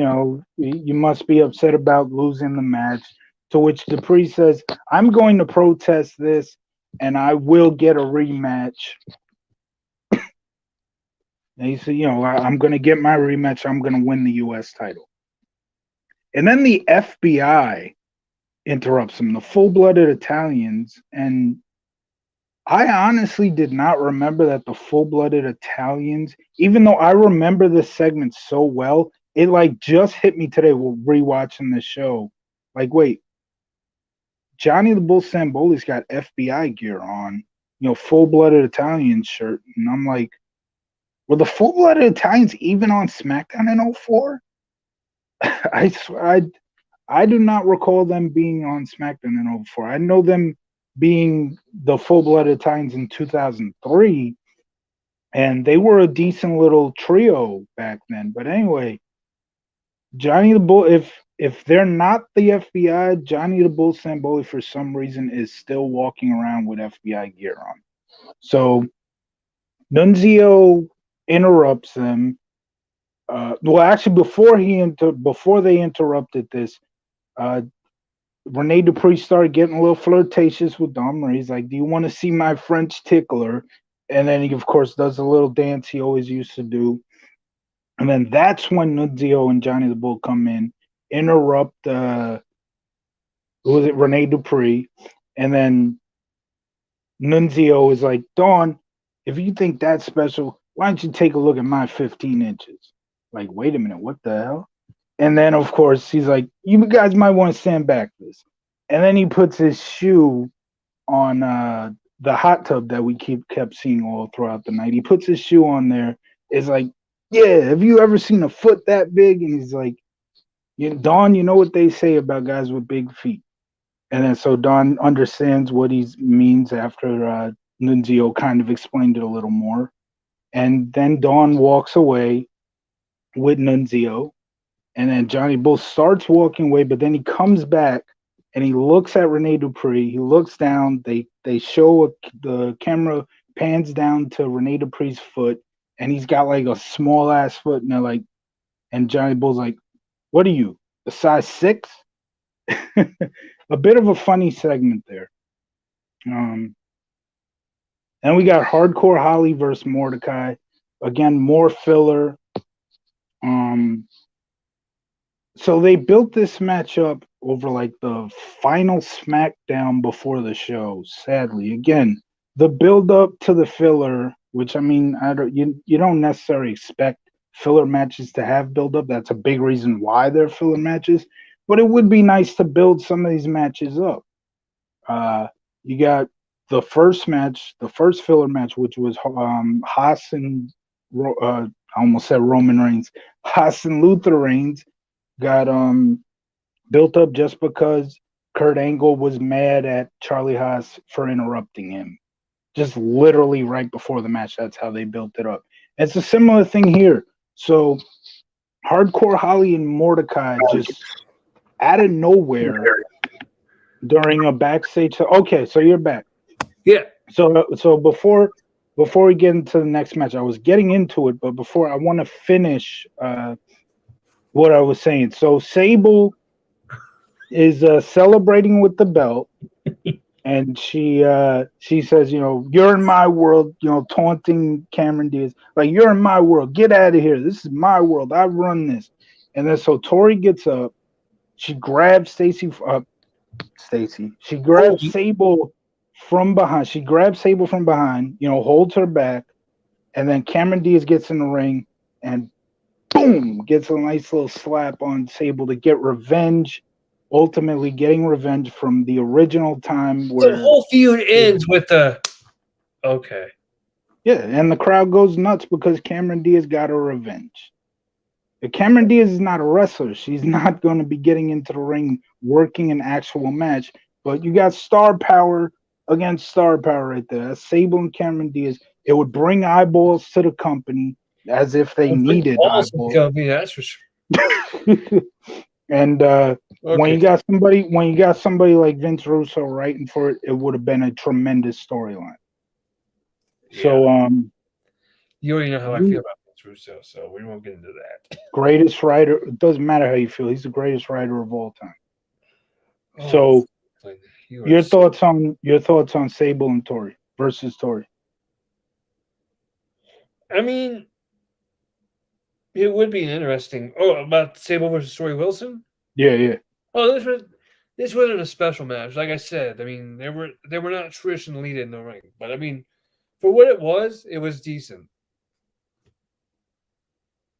you must be upset about losing the match. To which Dupree says, I'm going to protest this and I will get a rematch. And he said, I'm going to get my rematch. I'm going to win the U.S. title. And then the FBI interrupts him, the full-blooded Italians. And I honestly did not remember that the full-blooded Italians, even though I remember this segment so well, it like just hit me today while rewatching the show. Like, wait, Johnny the Bull Samboli's got FBI gear on, full-blooded Italian shirt. And I'm like, were the full-blooded Italians even on SmackDown in 04? I swear, I do not recall them being on SmackDown in 04. I know them being the full-blooded Italians in 2003, and they were a decent little trio back then. But anyway, Johnny the Bull, if they're not the FBI, Johnny the Bull Samboli for some reason is still walking around with FBI gear on. So Nunzio interrupts them. Well, actually, before they interrupted this, Rene Dupree started getting a little flirtatious with Don Marie. He's like, "Do you want to see my French tickler?" And then he, of course, does a little dance he always used to do. And then that's when Nunzio and Johnny the Bull come in, interrupt. Who was it? Rene Dupree, and then Nunzio is like, "Don, if you think that's special, why don't you take a look at my 15 inches?" Like, wait a minute, what the hell? And then, of course, he's like, "You guys might want to stand back this." And then he puts his shoe on the hot tub that we kept seeing all throughout the night. He puts his shoe on there. It's like, yeah, have you ever seen a foot that big? And he's like, Don, you know what they say about guys with big feet. And then so Don understands what he means after Nunzio kind of explained it a little more. And then Don walks away with Nunzio. And then Johnny Bull starts walking away, but then he comes back and he looks at Rene Dupree. He looks down. They show the camera pans down to Rene Dupree's foot, and he's got like a small ass foot. And they're like, and Johnny Bull's like, "What are you, a size 6?" A bit of a funny segment there. Um, and we got Hardcore Holly versus Mordecai. Again, more filler. Um, so they built this match up over like the final SmackDown before the show. Sadly, again, the build up to the filler, which I mean, you don't necessarily expect filler matches to have build up. That's a big reason why they're filler matches. But it would be nice to build some of these matches up. You got the first match, the first filler match, which was Haas and I almost said Roman Reigns, Haas and Luther Reigns got built up just because Kurt Angle was mad at Charlie Haas for interrupting him. Just literally right before the match. That's how they built it up. It's a similar thing here. So Hardcore Holly and Mordecai just out of nowhere during a backstage. Okay, so you're back. Yeah. So before we get into the next match, I was getting into it, but before I want to finish what I was saying. So Sable is celebrating with the belt, and she says, you know, you're in my world, you know, taunting Cameron Diaz, like, you're in my world, get out of here, this is my world, I run this. And then so Tori gets up, she grabs she grabs Sable from behind. She grabs Sable from behind, you know, holds her back, and then Cameron Diaz gets in the ring and boom, gets a nice little slap on Sable to get revenge, ultimately getting revenge from the original time where the whole feud ends with the okay. Yeah, and the crowd goes nuts because Cameron Diaz got her revenge. If Cameron Diaz is not a wrestler, she's not going to be getting into the ring working an actual match. But you got star power against star power right there. That's Sable and Cameron Diaz. It would bring eyeballs to the company as if they needed eyeballs. Company, that's for sure. And when you got somebody like Vince Russo writing for it, it would have been a tremendous storyline. Yeah. So you already know how I feel about Vince Russo, so we won't get into that. Greatest writer. It doesn't matter how you feel. He's the greatest writer of all time. Oh, so your thoughts on Sable and Tori versus Tori? I mean, it would be an interesting. Oh, about Sable versus Tori Wilson? Yeah. Oh, this wasn't a special match. Like I said, I mean, they were not Trish and Lita in the ring, but I mean, for what it was decent.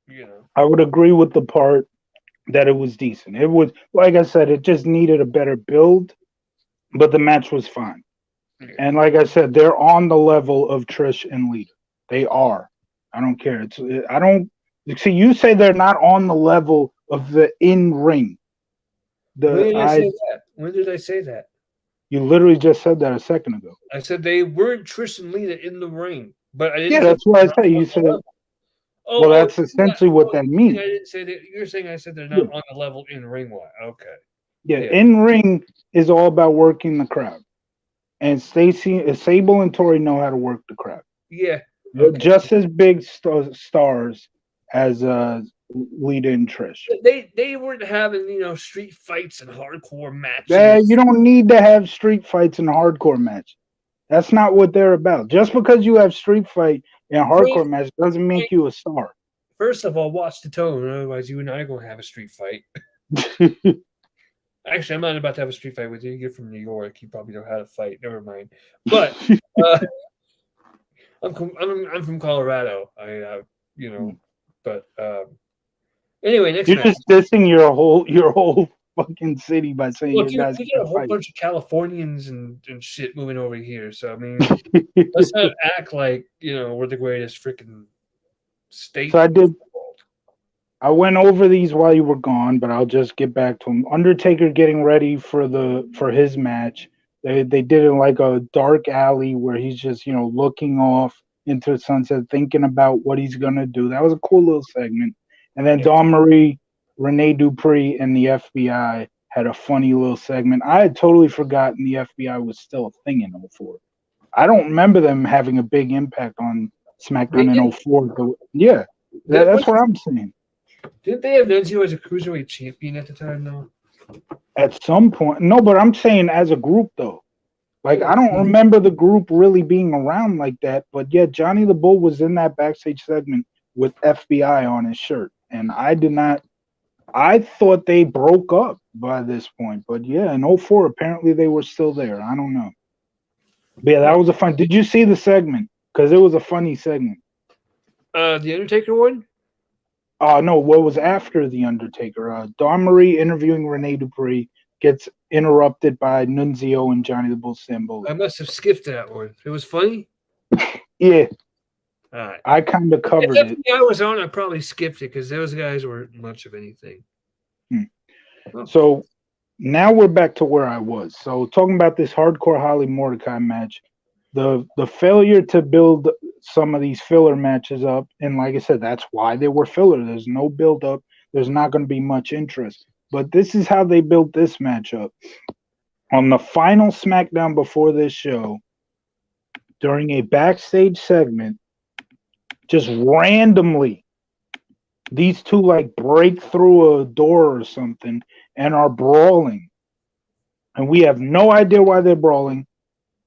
You know, I would agree with the part that it was decent. It was, like I said, it just needed a better build, but the match was fine. Yeah. And like I said, they're on the level of Trish and Lita. They are. I don't care. You say they're not on the level of the in ring. When did I say that? When did I say that? You literally just said that a second ago. I said they weren't Trish and Lita in the ring, but I didn't. Yeah, that's what I said. You said. Well, that's essentially what that means. I didn't say that. You're saying I said they're not on the level in ring. Why? Okay. Yeah, in ring is all about working the crowd, and Sable and Tori know how to work the crowd. Yeah, they're just as big stars as Lita and Trish. They weren't having street fights and hardcore matches. Yeah, you don't need to have street fights and hardcore matches. That's not what they're about. Just because you have street fight and hardcore match doesn't make you a star. First of all, watch the tone. Otherwise, you and I are going to have a street fight. Actually, I'm not about to have a street fight with you. You're from New York. You probably know how to fight. Never mind. But I'm from Colorado. But anyway, next you're just dissing your whole fucking city by saying you guys we got a whole bunch of Californians and shit moving over here. So I mean, let's not act like we're the greatest freaking state. So I went over these while you were gone, but I'll just get back to them. Undertaker getting ready for his match. They did it in like a dark alley where he's just looking off into the sunset, thinking about what he's gonna do. That was a cool little segment. And then Dawn Marie, Rene Dupree, and the FBI had a funny little segment. I had totally forgotten the FBI was still a thing in 04. I don't remember them having a big impact on SmackDown in 04. Yeah, that's what I'm saying. Didn't they announce you as a cruiserweight champion at the time, though? At some point, no. But I'm saying as a group, though, Like, I don't remember the group really being around like that, but yeah, Johnny the Bull was in that backstage segment with FBI on his shirt. And I did not, I thought they broke up by this point, but yeah, in '04, apparently they were still there. I don't know. But yeah, that was a fun. Did you see the segment? Because it was a funny segment. The Undertaker one? No, what was after the Undertaker? Dawn Marie interviewing Rene Dupree gets interrupted by Nunzio and Johnny the Bull Stamboli. I must have skipped that one. It was funny? Yeah, All right. I kind of If covered it. FBI was on, I probably skipped it because those guys weren't much of anything. Hmm. Oh. So now we're back to where I was. So talking about this hardcore Holly Mordecai match, the failure to build some of these filler matches up, and like I said, that's why they were filler. There's no build up. There's not going to be much interest. But this is how they built this match up. On the final SmackDown before this show, during a backstage segment, just randomly, these two like break through a door or something and are brawling. And we have no idea why they're brawling.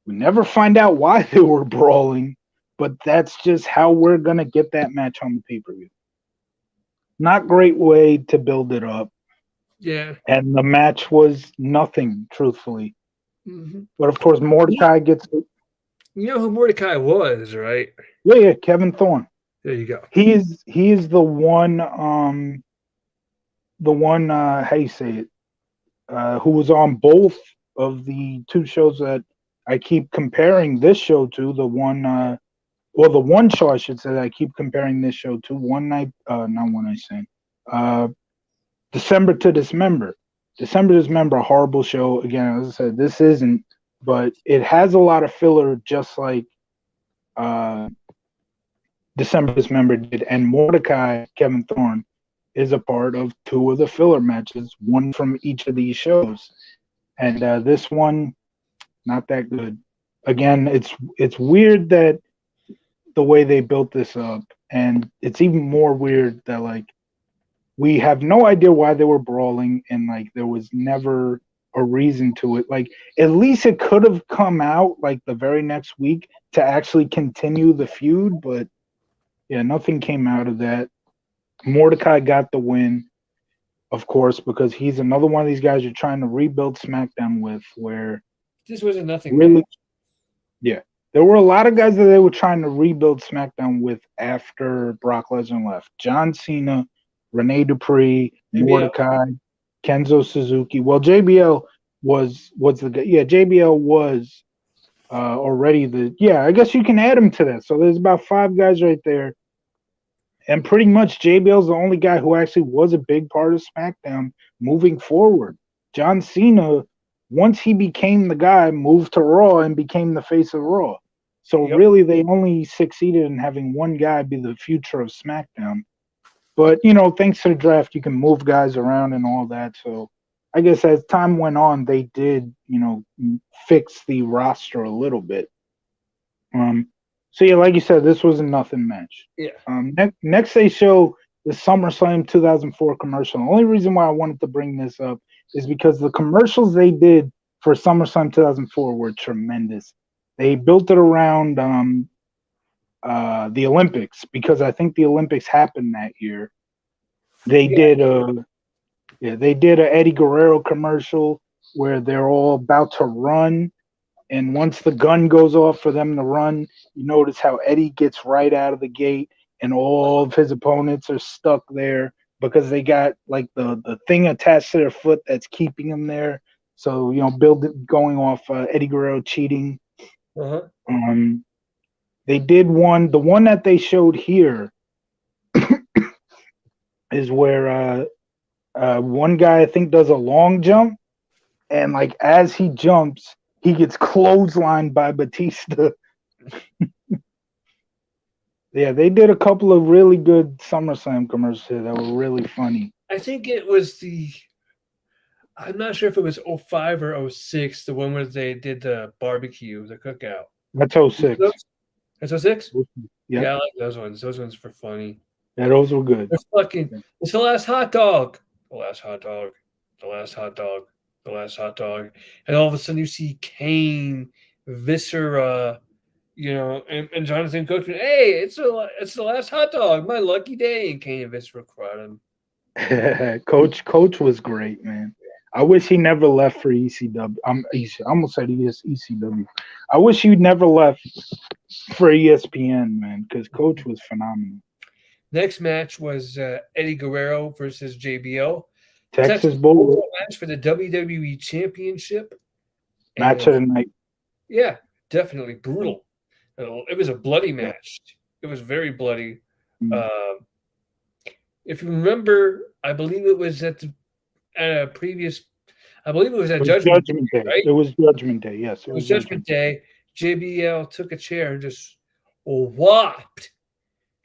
We never find out why they were brawling, but that's just how we're going to get that match on the pay-per-view. Not great way to build it up. Yeah. And the match was nothing, truthfully. Mm-hmm. But of course, Mordecai gets. You know who Mordecai was, right? Yeah, Kevin Thorne. There you go. He is the one how you say it, who was on both of the two shows that I keep comparing this show to. The one or the one show I should say that I keep comparing this show to. One night not One Night Stand. December to Dismember. December to Dismember, a horrible show. Again, as I said, this isn't, but it has a lot of filler just like December to Dismember did. And Mordecai, Kevin Thorne, is a part of two of the filler matches, one from each of these shows. And this one, not that good. Again, it's weird that the way they built this up, and it's even more weird that like we have no idea why they were brawling, and like there was never a reason to it. Like at least it could have come out like the very next week to actually continue the feud, but yeah, nothing came out of that. Mordecai got the win, of course, because he's another one of these guys you're trying to rebuild SmackDown with, where This was a nothing really, match. yeah, there were a lot of guys that they were trying to rebuild SmackDown with after Brock Lesnar left. John Cena, Rene Dupree, JBL. Mordecai, Kenzo Suzuki. Well, JBL was the guy. Yeah, JBL was already the. Yeah, I guess you can add him to that. So there's about 5 guys right there. And pretty much JBL's the only guy who actually was a big part of SmackDown moving forward. John Cena, once he became the guy, moved to Raw and became the face of Raw. So really, they only succeeded in having one guy be the future of SmackDown. But, you know, thanks to the draft, you can move guys around and all that. So I guess as time went on, they did, you know, fix the roster a little bit. So yeah, like you said, this was a nothing match. Yeah. Next they show the SummerSlam 2004 commercial. The only reason why I wanted to bring this up is because the commercials they did for SummerSlam 2004 were tremendous. They built it around the Olympics because I think the Olympics happened that year. They did a Eddie Guerrero commercial where they're all about to run. And once the gun goes off for them to run, you notice how Eddie gets right out of the gate and all of his opponents are stuck there because they got like the thing attached to their foot that's keeping them there. So, you know, going off Eddie Guerrero cheating. Uh-huh. They did one. The one that they showed here is where one guy, I think, does a long jump. And like as he jumps, he gets clotheslined by Batista. Yeah, they did a couple of really good SummerSlam commercials here that were really funny. I think it was I'm not sure if it was 05 or 06, the one where they did the barbecue, the cookout. That's 06. That's 06? Yeah. Yeah, I like those ones. Those ones were funny. Yeah, those were good. They're fucking, it's the last hot dog. The last hot dog. The last hot dog. The last hot dog. And all of a sudden you see Kane Viscera, and Jonathan Coachman. Hey, it's the last hot dog, my lucky day, and Kane and Viscera crowd him. Coach was great, man. I wish he never left for ECW. I almost said he is ECW. I wish he never left for ESPN, man, because Coach was phenomenal. Next match was Eddie Guerrero versus JBL. Texas Texas Bull match for the WWE Championship, match and of the night. yeah, definitely brutal. It was a bloody Yeah. match. It was very bloody. Mm. Uh, if you remember, I believe it was at a previous. I believe it was It at was Judgment Day, Judgment Day. right? It was Judgment Day. Yes, it It was was Judgment Judgment Day. Day. JBL took a chair and just whopped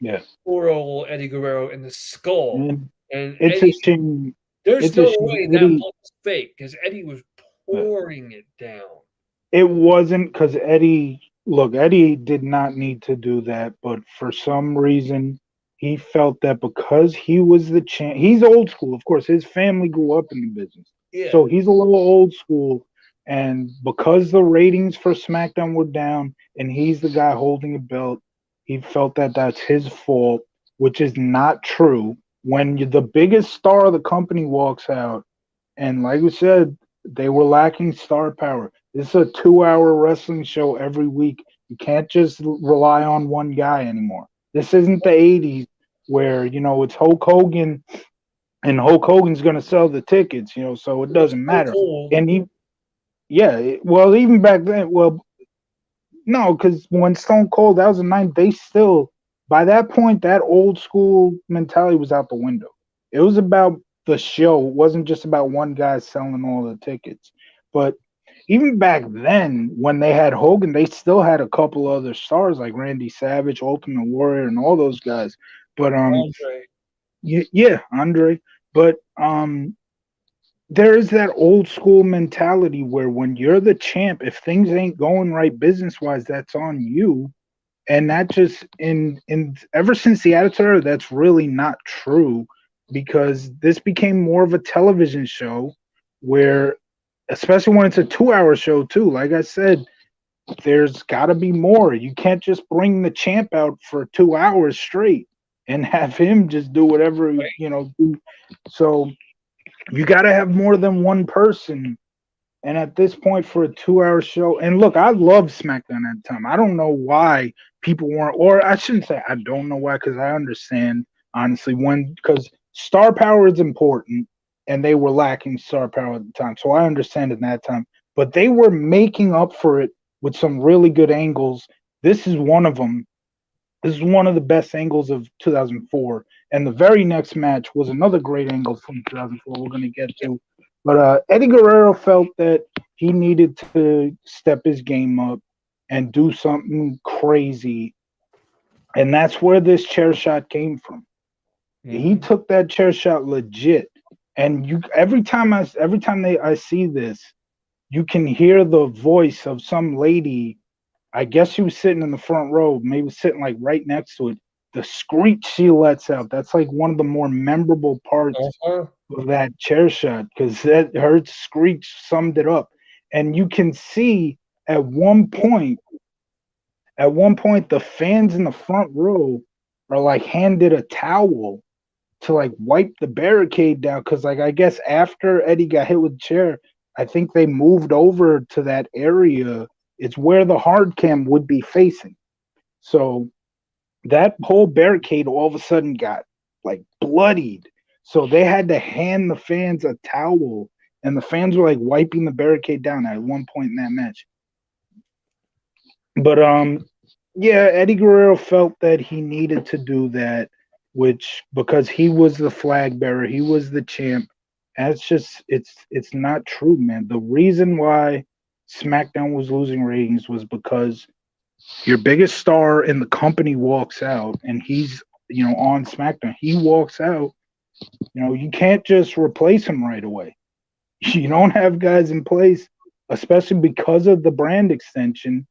Yeah. poor old Eddie Guerrero in the skull. And And it's a Eddie, shame. there's It's a no shame. way that Eddie. blood was fake because Eddie was pouring it down. It wasn't because Eddie. Look, Eddie did not need to do that, but for some reason, he felt that because he was the champ. He's old school, of course. His family grew up in the business, Yeah. so he's a little old school. And because the ratings for SmackDown were down, and he's the guy holding a belt, he felt that that's his fault, which is not true. When the biggest star of the company walks out, and like we said, they were lacking star power. This is a 2 hour wrestling show every week. You can't just rely on one guy anymore. This isn't the 80s where, it's Hulk Hogan and Hulk Hogan's going to sell the tickets, so it It's doesn't so matter. cold. And well, even back then, well, no, because when Stone Cold, that was the night, they still, by that point, that old school mentality was out the window. It was about the show. It wasn't just about one guy selling all the tickets. But even back then, when they had Hogan, they still had a couple other stars like Randy Savage, Ultimate Warrior, and all those guys. But Andre. yeah, Andre. But there is that old school mentality where when you're the champ, if things ain't going right business wise, that's on you. And that just in ever since the Attitude Era, that's really not true because this became more of a television show where, especially when it's a 2 hour show too. Like I said, there's got to be more. You can't just bring the champ out for 2 hours straight and have him just do whatever do. So you got to have more than one person. And at this point, for a 2 hour show, and look, I love SmackDown at the time. I don't know why people weren't, or I shouldn't say I don't know why, because I understand honestly because star power is important, and they were lacking star power at the time. So I understand in that time, but they were making up for it with some really good angles. This is one of them. This is one of the best angles of 2004. And the very next match was another great angle from 2004 we're going to get to. But Eddie Guerrero felt that he needed to step his game up and do something crazy. And that's where this chair shot came from. He took that chair shot legit. And every time I see this, you can hear the voice of some lady. I guess she was sitting in the front row, maybe sitting like right next to it. The screech she lets out, that's like one of the more memorable parts Uh-huh. of that chair shot because her screech summed it up. And you can see at one point, the fans in the front row are like handed a towel to like wipe the barricade down because like I guess after Eddie got hit with the chair, I think they moved over to that area. It's where the hard cam would be facing. So that whole barricade all of a sudden got like bloodied. So they had to hand the fans a towel, and the fans were like wiping the barricade down at one point in that match. But yeah, Eddie Guerrero felt that he needed to do that, which because he was the flag bearer, he was the champ. And it's not true, man. The reason why SmackDown was losing ratings was because your biggest star in the company walks out and he's on SmackDown. He walks out, you can't just replace him right away. You don't have guys in place, especially because of the brand extension.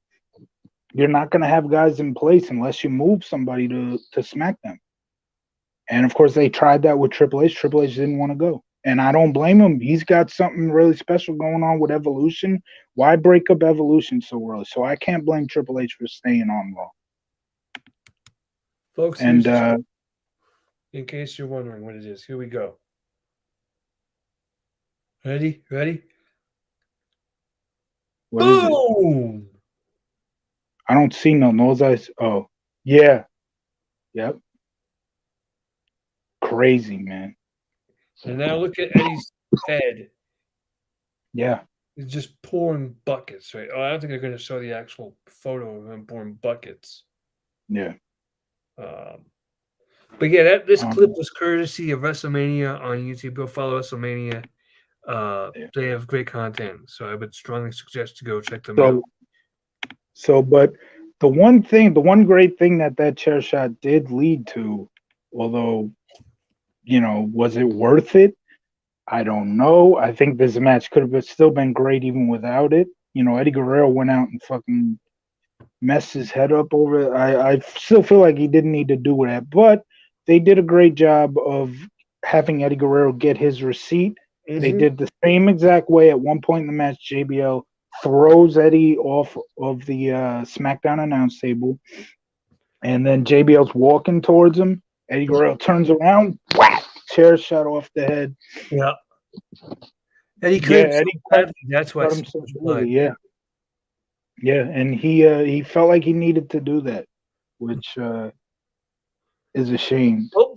You're not going to have guys in place unless you move somebody to SmackDown. And of course, they tried that with Triple H. Triple H didn't want to go. And I don't blame him. He's got something really special going on with Evolution. Why break up Evolution so early? So I can't blame Triple H for staying on Raw. Folks, And here's in case you're wondering what it is. Here we go. Ready? Ready? what is it? Boom! I don't see no nose eyes. Oh, yeah. Yep. Crazy, man. And now look at Eddie's head. Yeah. It's just pouring buckets, right? Oh, I don't think they're going to show the actual photo of him pouring buckets. Yeah. Um, but yeah, this clip Um, was courtesy of WrestleMania on YouTube. Go follow WrestleMania. yeah. They have great content, so I would strongly suggest to go check them out. So, but the one great thing that chair shot did lead to, although, was it worth it? I don't know. I think this match could have still been great even without it. Eddie Guerrero went out and fucking messed his head up over it. I still feel like he didn't need to do that, but they did a great job of having Eddie Guerrero get his receipt. They Mm-hmm. did the same exact way at one point in the match. JBL throws Eddie off of the SmackDown announce table, and then JBL's walking towards him. Eddie Guerrero turns around, whack, chair shot off the head. Yeah. Eddie cut Yeah, himself Eddie badly. That's why cut so himself much blood. early. Yeah, yeah, and he felt like he needed to do that, which is a shame. Well,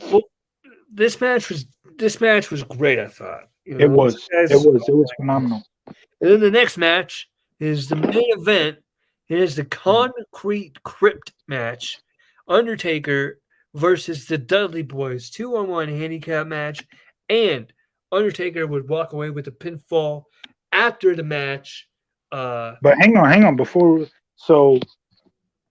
this match was great. I thought. It was. It As, was. It was phenomenal. and then the next match is the main event. It is the Concrete Crypt match. Undertaker versus the Dudley Boys, 2-on-1 handicap match, and Undertaker would walk away with a pinfall after the match. But hang on. So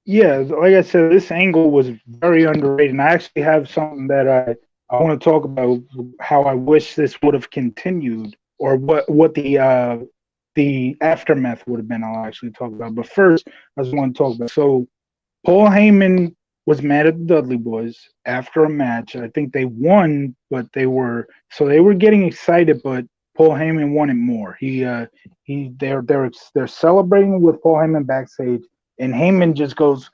yeah, like I said, this angle was very underrated. And I actually have something that I want to talk about how I wish this would have continued, or what the aftermath would have been. I'll actually talk about. But first, I just want to talk about. So Paul Heyman was mad at the Dudley Boys after a match. I think they won, but they were getting excited, but Paul Heyman wanted more. They're celebrating with Paul Heyman backstage, and Heyman just goes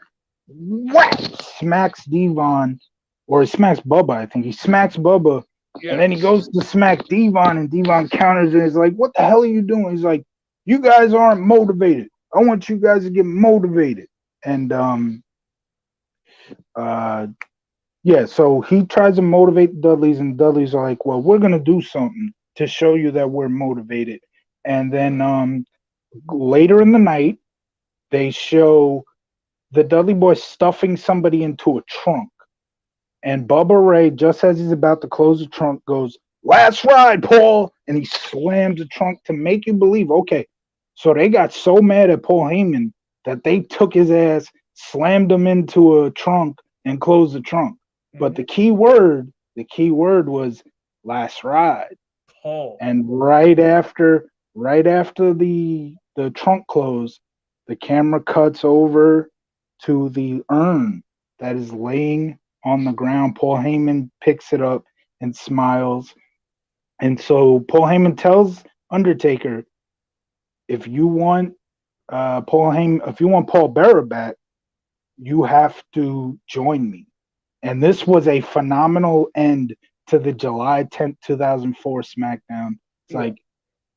whack, smacks Devon, or he smacks Bubba. I think he smacks Bubba, Yeah. and then he goes to smack Devon, and Devon counters and is like, "What the hell are you doing?" He's like, "You guys aren't motivated. I want you guys to get motivated." And uh, yeah, so he tries to motivate the Dudleys, and Dudleys are like, "Well, we're gonna do something to show you that we're motivated." And then later in the night, they show the Dudley Boys stuffing somebody into a trunk, and Bubba Ray, just as he's about to close the trunk, goes, "Last ride, Paul," and he slams the trunk to make you believe, okay, so they got so mad at Paul Heyman that they took his ass, slammed him into a trunk, and closed the trunk. But the key word was last ride. Paul. And right after the trunk closed, the camera cuts over to the urn that is laying on the ground. Paul Heyman picks it up and smiles. And so Paul Heyman tells Undertaker, if you want if you want Paul Bearer back, you have to join me. And this was a phenomenal end to the July 10th, 2004 SmackDown. It's like,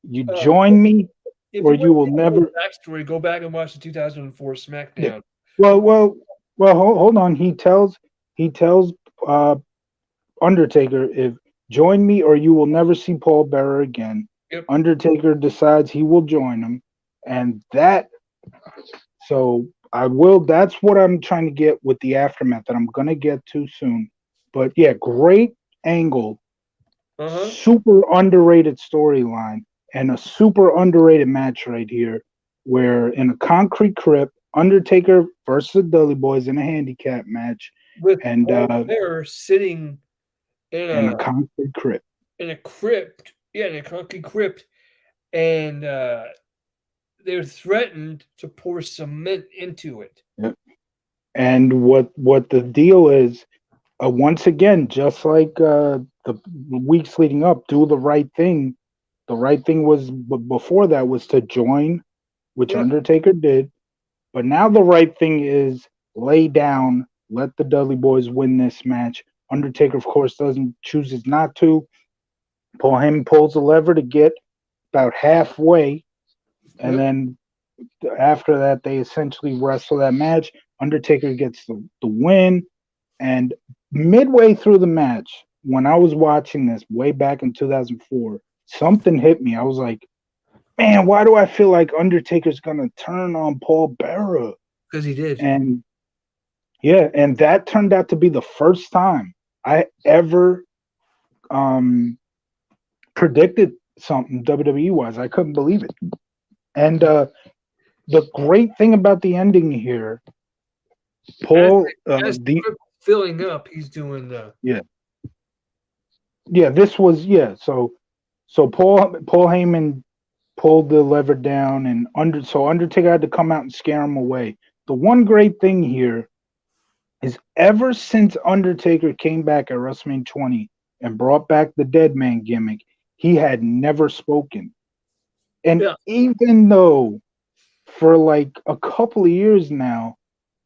you join me, If or you you will want never. backstory, go back and watch the 2004 SmackDown. Yeah. Well. Hold on. He tells uh, Undertaker, if join me, or you will never see Paul Bearer again. Yep. Undertaker decides he will join him, and that. So I will. That's what I'm trying to get with the aftermath that I'm gonna get to soon. But yeah, great angle, super underrated storyline, and a super underrated match right here, where in a concrete crypt, Undertaker versus the Dudley Boys in a handicap match, With and Paul Bearer sitting in a concrete crypt. In a crypt. Yeah, in a concrete crypt. And they're threatened to pour cement into it. Yep. And what the deal is, once again, just like the weeks leading up, do the right thing. The right thing was before that was to join, which Yeah, Undertaker did. But now the right thing is lay down, let the Dudley Boys win this match. Undertaker, of course, doesn't chooses not to. Paul Heyman pulls the lever to get about halfway, and yep. then after that, they essentially wrestle that match. Undertaker gets the win, and midway through the match, when I was watching this way back in 2004, something hit me. I was like, man, why do I feel like Undertaker's gonna turn on Paul Bearer? Because he did. And yeah, and that turned out to be the first time I ever um predicted something WWE wise. I couldn't believe it. And the great thing about the ending here, As Paul, as the the script filling up, he's doing the yeah, yeah, this was yeah. So Paul Heyman pulled the lever down, and Undertaker had to come out and scare him away. The one great thing here is ever since Undertaker came back at WrestleMania 20 and brought back the Dead Man gimmick, he had never spoken. And yeah, even though for like a couple of years now,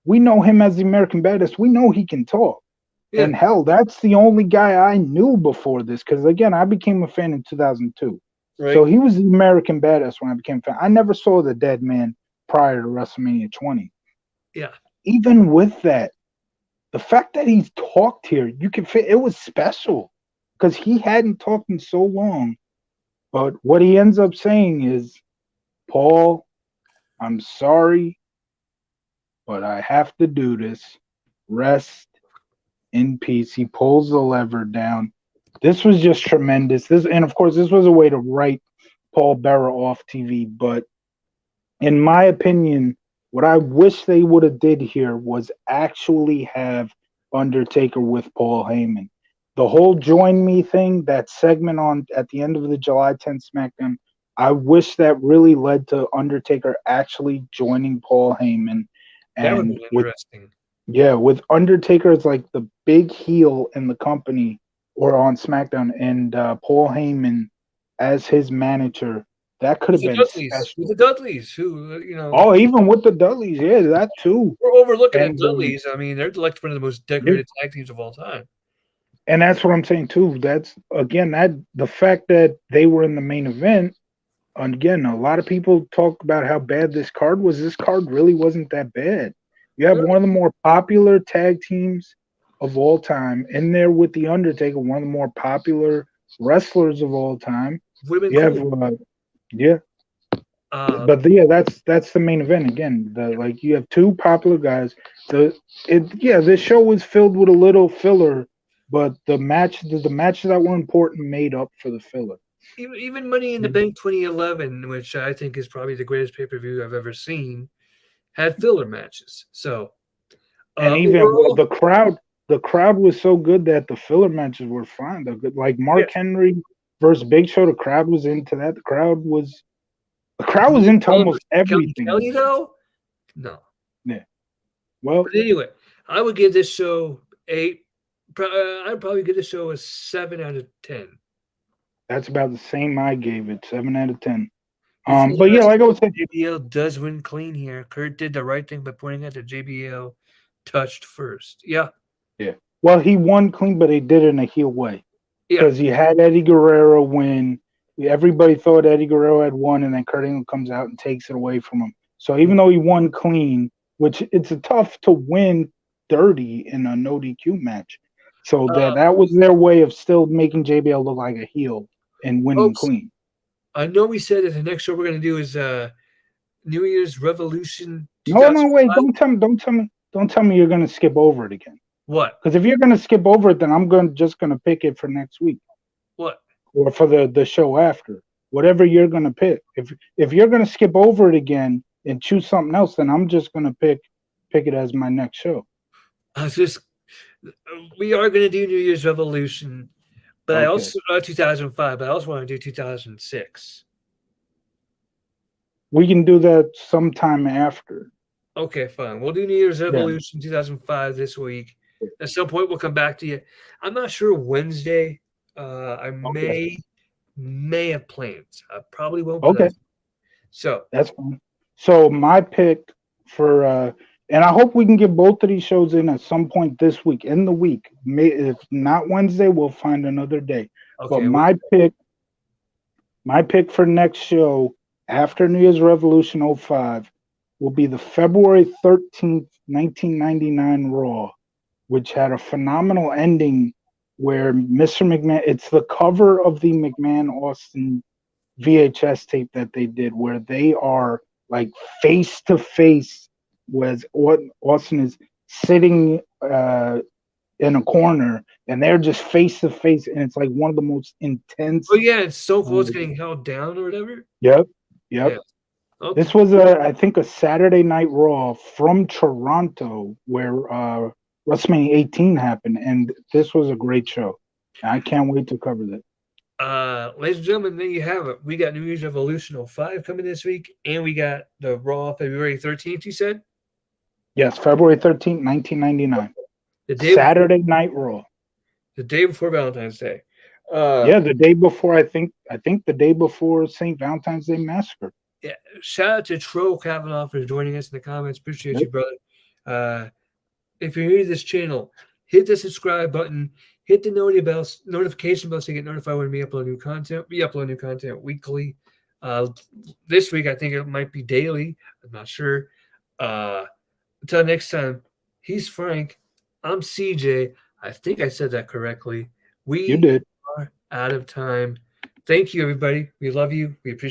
we know him as the American Badass, we know he can talk. yeah, And hell, that's the only guy I knew before this. Because again, I became a fan in 2002. So right. he was the American Badass when I became a fan. I never saw the Dead Man prior to WrestleMania 20. Yeah, Even with that, the fact that he's talked here, you can fit it was special because he hadn't talked in so long. But what he ends up saying is, Paul, I'm sorry, but I have to do this. Rest in peace. He pulls the lever down. This was just tremendous. This and of course this was a way to write Paul Bearer off TV, but in my opinion, what I wish they would have did here was actually have Undertaker with Paul Heyman. The whole join me thing, that segment on at the end of the July 10th SmackDown, I wish that really led to Undertaker actually joining Paul Heyman. that would And be with interesting. yeah, with Undertaker as like the big heel in the company or on SmackDown, and Paul Heyman as his manager, that could have been With special. the Dudleys, who Oh, even with the Dudleys, yeah, that too. we're overlooking the And Dudleys. I mean, they're like one of the most yeah, decorated tag teams of all time. and that's what I'm saying too. That's again that the fact that they were in the main event. And again, a lot of people talk about how bad this card was. This card really wasn't that bad. You have No, one of the more popular tag teams of all time in there with the Undertaker, one of the more popular wrestlers of all time. would have been You have cool. yeah, Uh, but yeah, that's the main event again. The like you have two popular guys. The it yeah, this show was filled with a little filler, but the matches that were important made up for the filler. even Money in the Bank 2011, which I think is probably the greatest pay per view I've ever seen, had filler matches. So And even overall, the crowd was so good that the filler matches were fine. Like Mark yes. Henry versus Big Show, the crowd was into that. The crowd was into almost Kelly everything in Kelly this. though, no. Yeah. Well, But anyway, I would give this show a. I'd probably give this show a 7 out of 10. that's about the same I gave it, 7 out of 10. If you But yeah, ask like I was saying, JBL does win clean here. Kurt did the right thing by pointing out that JBL touched first. Yeah, yeah. Well, he won clean, but he did it in a heel way yeah. because he had Eddie Guerrero win. Everybody thought Eddie Guerrero had won, and then Kurt Angle comes out and takes it away from him. So even though he won clean, which it's a tough to win dirty in a no DQ match, so Uh, that was their way of still making JBL look like a heel and winning Folks, clean. I know we said that the next show we're going to do is New Year's Revolution No, no, wait! 2005. Don't tell me you're gonna skip over it again. What? Because if you're gonna skip over it, then I'm just gonna pick it for next week What? or for the show after. Whatever you're gonna pick. If you're gonna skip over it again and choose something else, then I'm just gonna pick it as my next show. I was just we are going to do New Year's Revolution, but I Okay. also 2005. But I also want to do 2006. We can do that sometime after. Okay, fine. We'll do New Year's Yeah. Revolution 2005 this week. At some point, we'll come back to you. I'm not sure Wednesday. I Okay. may have plans. I probably won't, but Okay. so That's fine. So my pick for and I hope we can get both of these shows in at some point this week. In the week. If not Wednesday, we'll find another day. But okay. What, my pick for next show after New Year's Revolution '05 will be the February 13th, 1999 Raw, which had a phenomenal ending where Mr. McMahon, it's the cover of the McMahon Austin VHS tape that they did where they are like face to face with Austin is sitting in a corner and they're just face to face and it's like one of the most oh intense. yeah, it's so close um, getting held down or whatever. yep, yep. Yeah. Okay. This was I think a Saturday Night Raw from Toronto where WrestleMania 18 happened, and this was a great show. I can't wait to cover that. Ladies and gentlemen, there you have it. We got New Year's Revolution '05 coming this week, and we got the Raw February 13th. You said Yes, February 13th, 1999. the day before Saturday Night Raw. Valentine's Day. Uh, Yeah, the day before I think the day before St. Valentine's Day Massacre. yeah. Shout out to Tro Kavanaugh for joining us in the comments. Appreciate Yep. you, brother. If you're new to this channel, hit the subscribe button, hit the notification bell so you get notified when we upload new content. We upload new content weekly. This week I think it might be daily. I'm not sure. Until next time, he's Frank. I'm CJ. I think I said that correctly. You We did. are out of time. Thank you, everybody. We love you. We appreciate